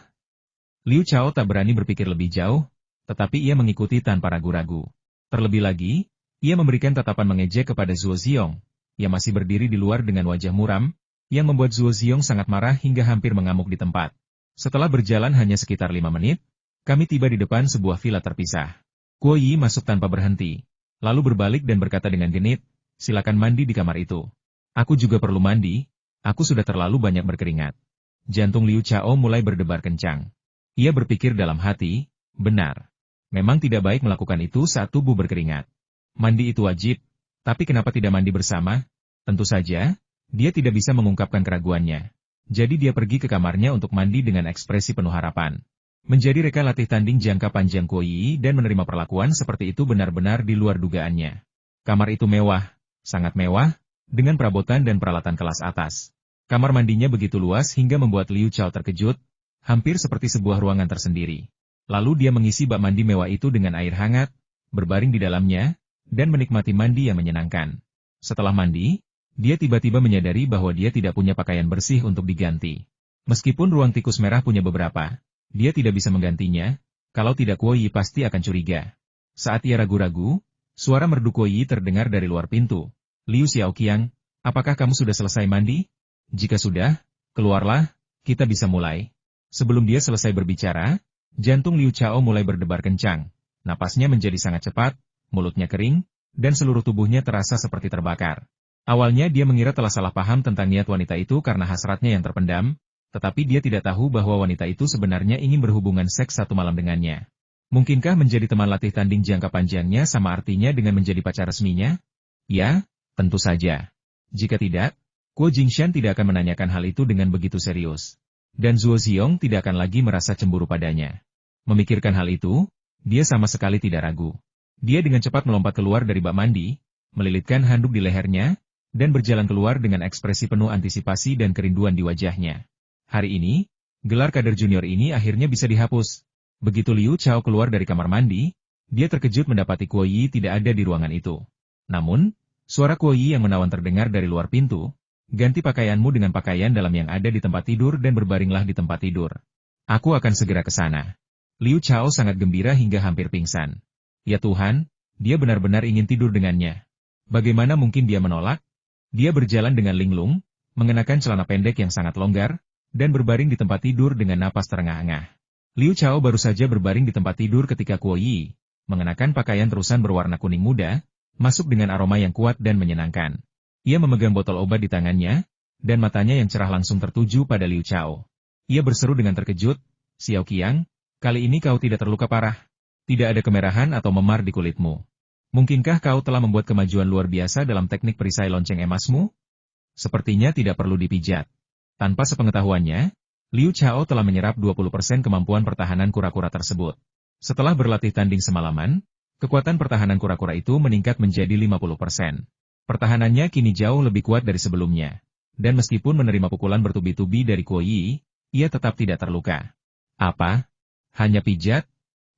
Liu Chao tak berani berpikir lebih jauh, tetapi ia mengikuti tanpa ragu-ragu. Terlebih lagi, ia memberikan tatapan mengejek kepada Zuo Ziong, yang masih berdiri di luar dengan wajah muram, yang membuat Zuo Ziong sangat marah hingga hampir mengamuk di tempat. Setelah berjalan hanya sekitar 5 menit, kami tiba di depan sebuah villa terpisah. Kuo Yi masuk tanpa berhenti, lalu berbalik dan berkata dengan genit, silakan mandi di kamar itu. Aku juga perlu mandi, aku sudah terlalu banyak berkeringat. Jantung Liu Chao mulai berdebar kencang. Ia berpikir dalam hati, benar. Memang tidak baik melakukan itu saat tubuh berkeringat. Mandi itu wajib, tapi kenapa tidak mandi bersama? Tentu saja, dia tidak bisa mengungkapkan keraguannya. Jadi dia pergi ke kamarnya untuk mandi dengan ekspresi penuh harapan. Menjadi reka latih tanding jangka panjang Kuo Yi dan menerima perlakuan seperti itu benar-benar di luar dugaannya. Kamar itu mewah, sangat mewah, dengan perabotan dan peralatan kelas atas. Kamar mandinya begitu luas hingga membuat Liu Chao terkejut, hampir seperti sebuah ruangan tersendiri. Lalu dia mengisi bak mandi mewah itu dengan air hangat, berbaring di dalamnya, dan menikmati mandi yang menyenangkan. Setelah mandi, dia tiba-tiba menyadari bahwa dia tidak punya pakaian bersih untuk diganti. Meskipun ruang tikus merah punya beberapa, dia tidak bisa menggantinya, kalau tidak Kuo Yi pasti akan curiga. Saat ia ragu-ragu, suara merdu Kuo Yi terdengar dari luar pintu. Liu Xiaoqiang, apakah kamu sudah selesai mandi? Jika sudah, keluarlah, kita bisa mulai. Sebelum dia selesai berbicara, jantung Liu Chao mulai berdebar kencang. Napasnya menjadi sangat cepat, mulutnya kering, dan seluruh tubuhnya terasa seperti terbakar. Awalnya dia mengira telah salah paham tentang niat wanita itu karena hasratnya yang terpendam, tetapi dia tidak tahu bahwa wanita itu sebenarnya ingin berhubungan seks satu malam dengannya. Mungkinkah menjadi teman latih tanding jangka panjangnya sama artinya dengan menjadi pacar resminya? Ya, tentu saja. Jika tidak, Kuo Jingshan tidak akan menanyakan hal itu dengan begitu serius. Dan Zuo Xiong tidak akan lagi merasa cemburu padanya. Memikirkan hal itu, dia sama sekali tidak ragu. Dia dengan cepat melompat keluar dari bak mandi, melilitkan handuk di lehernya, dan berjalan keluar dengan ekspresi penuh antisipasi dan kerinduan di wajahnya. Hari ini, gelar kader junior ini akhirnya bisa dihapus. Begitu Liu Chao keluar dari kamar mandi, dia terkejut mendapati Kuo Yi tidak ada di ruangan itu. Namun, suara Kuo Yi yang menawan terdengar dari luar pintu. Ganti pakaianmu dengan pakaian dalam yang ada di tempat tidur dan berbaringlah di tempat tidur. Aku akan segera ke sana. Liu Chao sangat gembira hingga hampir pingsan. Ya Tuhan, dia benar-benar ingin tidur dengannya. Bagaimana mungkin dia menolak? Dia berjalan dengan linglung, mengenakan celana pendek yang sangat longgar, dan berbaring di tempat tidur dengan napas terengah-engah. Liu Chao baru saja berbaring di tempat tidur ketika Kuo Yi, mengenakan pakaian terusan berwarna kuning muda, masuk dengan aroma yang kuat dan menyenangkan. Ia memegang botol obat di tangannya, dan matanya yang cerah langsung tertuju pada Liu Chao. Ia berseru dengan terkejut, Xiaoqiang, kali ini kau tidak terluka parah. Tidak ada kemerahan atau memar di kulitmu. Mungkinkah kau telah membuat kemajuan luar biasa dalam teknik perisai lonceng emasmu? Sepertinya tidak perlu dipijat. Tanpa sepengetahuannya, Liu Chao telah menyerap 20% kemampuan pertahanan kura-kura tersebut. Setelah berlatih tanding semalaman, kekuatan pertahanan kura-kura itu meningkat menjadi 50%. Pertahanannya kini jauh lebih kuat dari sebelumnya. Dan meskipun menerima pukulan bertubi-tubi dari Kuo Yi, ia tetap tidak terluka. Apa? Hanya pijat?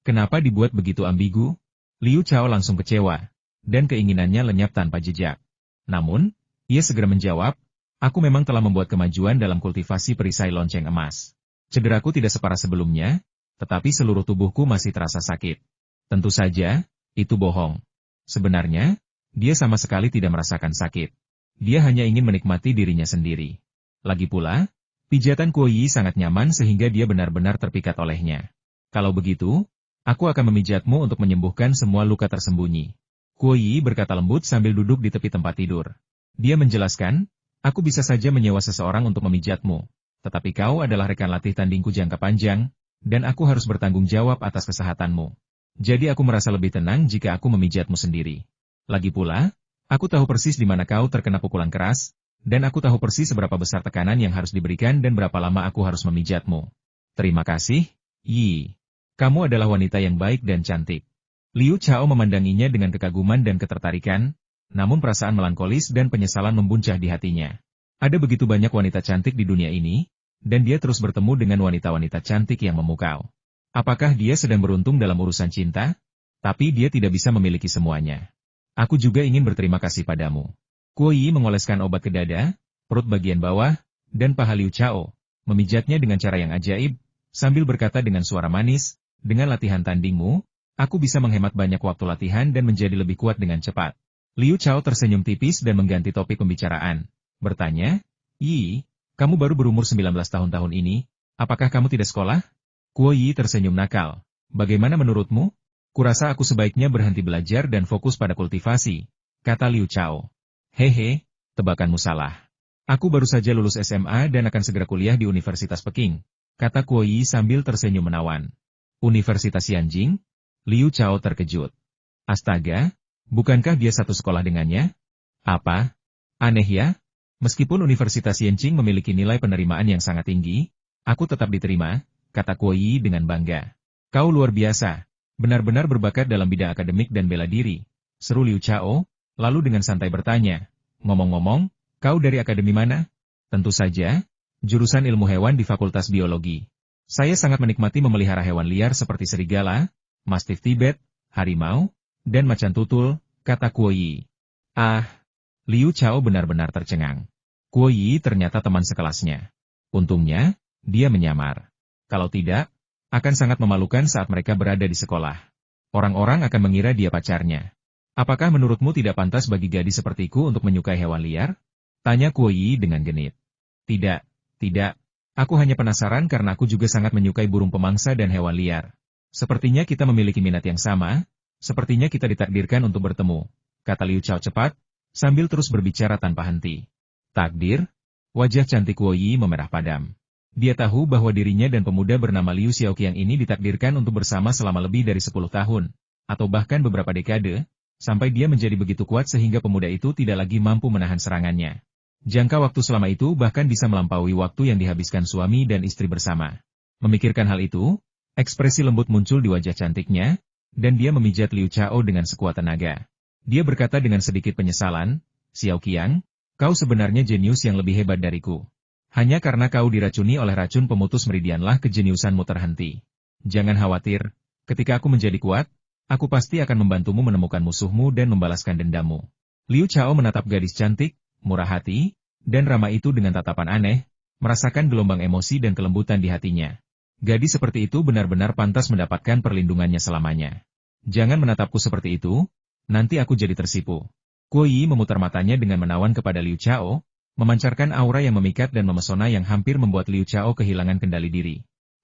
Kenapa dibuat begitu ambigu? Liu Chao langsung kecewa, dan keinginannya lenyap tanpa jejak. Namun, ia segera menjawab, aku memang telah membuat kemajuan dalam kultivasi perisai lonceng emas. Cederaku tidak separah sebelumnya, tetapi seluruh tubuhku masih terasa sakit. Tentu saja, itu bohong. Sebenarnya, dia sama sekali tidak merasakan sakit. Dia hanya ingin menikmati dirinya sendiri. Lagi pula, pijatan Kuo Yi sangat nyaman sehingga dia benar-benar terpikat olehnya. Kalau begitu, aku akan memijatmu untuk menyembuhkan semua luka tersembunyi. Kuo Yi berkata lembut sambil duduk di tepi tempat tidur. Dia menjelaskan, aku bisa saja menyewa seseorang untuk memijatmu. Tetapi kau adalah rekan latih tandingku jangka panjang, dan aku harus bertanggung jawab atas kesehatanmu. Jadi aku merasa lebih tenang jika aku memijatmu sendiri. Lagi pula, aku tahu persis di mana kau terkena pukulan keras, dan aku tahu persis seberapa besar tekanan yang harus diberikan dan berapa lama aku harus memijatmu. Terima kasih, Yi. Kamu adalah wanita yang baik dan cantik. Liu Chao memandanginya dengan kekaguman dan ketertarikan, namun perasaan melankolis dan penyesalan membuncah di hatinya. Ada begitu banyak wanita cantik di dunia ini, dan dia terus bertemu dengan wanita-wanita cantik yang memukau. Apakah dia sedang beruntung dalam urusan cinta? Tapi dia tidak bisa memiliki semuanya. Aku juga ingin berterima kasih padamu. Kuo Yi mengoleskan obat ke dada, perut bagian bawah, dan paha Liu Chao, memijatnya dengan cara yang ajaib, sambil berkata dengan suara manis, dengan latihan tandingmu, aku bisa menghemat banyak waktu latihan dan menjadi lebih kuat dengan cepat. Liu Chao tersenyum tipis dan mengganti topik pembicaraan. Bertanya, Yi, kamu baru berumur 19 tahun ini, apakah kamu tidak sekolah? Kuo Yi tersenyum nakal. Bagaimana menurutmu? Kurasa aku sebaiknya berhenti belajar dan fokus pada kultivasi, kata Liu Chao. Hehe, tebakanmu salah. Aku baru saja lulus SMA dan akan segera kuliah di Universitas Peking. kata Kuo Yi sambil tersenyum menawan. Universitas Yanjing? Liu Chao terkejut. Astaga, bukankah dia satu sekolah dengannya? Apa? Aneh ya? Meskipun Universitas Yanjing memiliki nilai penerimaan yang sangat tinggi, aku tetap diterima, kata Kuo Yi dengan bangga. Kau luar biasa, benar-benar berbakat dalam bidang akademik dan bela diri, seru Liu Chao, lalu dengan santai bertanya, ngomong-ngomong, kau dari akademi mana? Tentu saja, jurusan ilmu hewan di Fakultas Biologi. Saya sangat menikmati memelihara hewan liar seperti serigala, mastif Tibet, harimau, dan macan tutul, kata Kuo Yi. Ah, Liu Chao benar-benar tercengang. Kuo Yi ternyata teman sekelasnya. Untungnya, dia menyamar. Kalau tidak, akan sangat memalukan saat mereka berada di sekolah. Orang-orang akan mengira dia pacarnya. Apakah menurutmu tidak pantas bagi gadis sepertiku untuk menyukai hewan liar? Tanya Kuo Yi dengan genit. Tidak, tidak. Aku hanya penasaran karena aku juga sangat menyukai burung pemangsa dan hewan liar. Sepertinya kita memiliki minat yang sama, sepertinya kita ditakdirkan untuk bertemu, kata Liu Chao cepat, sambil terus berbicara tanpa henti. Takdir? Wajah cantik Kuo Yi memerah padam. Dia tahu bahwa dirinya dan pemuda bernama Liu Xiaoqiang ini ditakdirkan untuk bersama selama lebih dari 10 tahun, atau bahkan beberapa dekade, sampai dia menjadi begitu kuat sehingga pemuda itu tidak lagi mampu menahan serangannya. Jangka waktu selama itu bahkan bisa melampaui waktu yang dihabiskan suami dan istri bersama. Memikirkan hal itu, ekspresi lembut muncul di wajah cantiknya, dan dia memijat Liu Chao dengan sekuat tenaga. Dia berkata dengan sedikit penyesalan, Xiaoqiang, kau sebenarnya jenius yang lebih hebat dariku. Hanya karena kau diracuni oleh racun pemutus meridianlah kejeniusanmu terhenti. Jangan khawatir, ketika aku menjadi kuat, aku pasti akan membantumu menemukan musuhmu dan membalaskan dendammu. Liu Chao menatap gadis cantik, murah hati, dan ramah itu dengan tatapan aneh, merasakan gelombang emosi dan kelembutan di hatinya. Gadis seperti itu benar-benar pantas mendapatkan perlindungannya selamanya. Jangan menatapku seperti itu, nanti aku jadi tersipu. Kuo Yi memutar matanya dengan menawan kepada Liu Chao, memancarkan aura yang memikat dan memesona yang hampir membuat Liu Chao kehilangan kendali diri.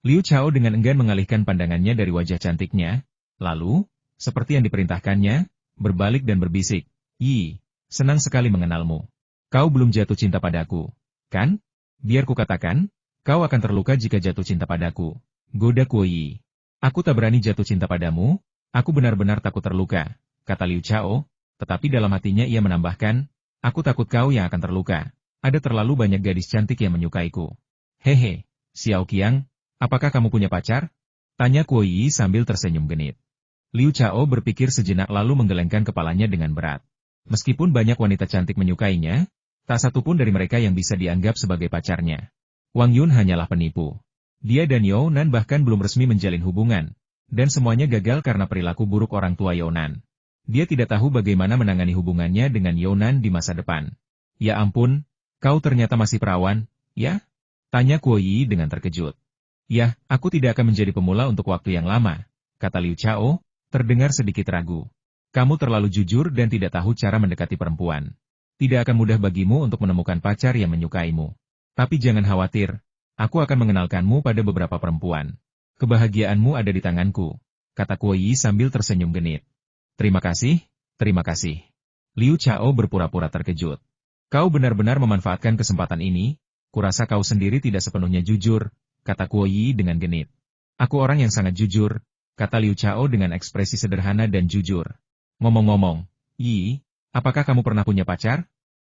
Liu Chao dengan enggan mengalihkan pandangannya dari wajah cantiknya, lalu, seperti yang diperintahkannya, berbalik dan berbisik, Yi, senang sekali mengenalmu. Kau belum jatuh cinta padaku, kan? Biar ku katakan, kau akan terluka jika jatuh cinta padaku. Goda Kuo Yi. Aku tak berani jatuh cinta padamu, aku benar-benar takut terluka, kata Liu Chao, tetapi dalam hatinya ia menambahkan, aku takut kau yang akan terluka. Ada terlalu banyak gadis cantik yang menyukaiku. Hehe, Xiaoqiang, apakah kamu punya pacar? Tanya Kuo Yi sambil tersenyum genit. Liu Chao berpikir sejenak lalu menggelengkan kepalanya dengan berat. Meskipun banyak wanita cantik menyukainya, tak satupun dari mereka yang bisa dianggap sebagai pacarnya. Wang Yun hanyalah penipu. Dia dan Yao Nan bahkan belum resmi menjalin hubungan, dan semuanya gagal karena perilaku buruk orang tua Yao Nan. Dia tidak tahu bagaimana menangani hubungannya dengan Yao Nan di masa depan. Ya ampun, kau ternyata masih perawan, ya? Tanya Kuo Yi dengan terkejut. Ya, aku tidak akan menjadi pemula untuk waktu yang lama, kata Liu Chao, terdengar sedikit ragu. Kamu terlalu jujur dan tidak tahu cara mendekati perempuan. Tidak akan mudah bagimu untuk menemukan pacar yang menyukaimu. Tapi jangan khawatir, aku akan mengenalkanmu pada beberapa perempuan. Kebahagiaanmu ada di tanganku, kata Kuo Yi sambil tersenyum genit. Terima kasih, terima kasih. Liu Chao berpura-pura terkejut. Kau benar-benar memanfaatkan kesempatan ini, kurasa kau sendiri tidak sepenuhnya jujur, kata Kuo Yi dengan genit. Aku orang yang sangat jujur, kata Liu Chao dengan ekspresi sederhana dan jujur. Ngomong-ngomong, Yi, apakah kamu pernah punya pacar?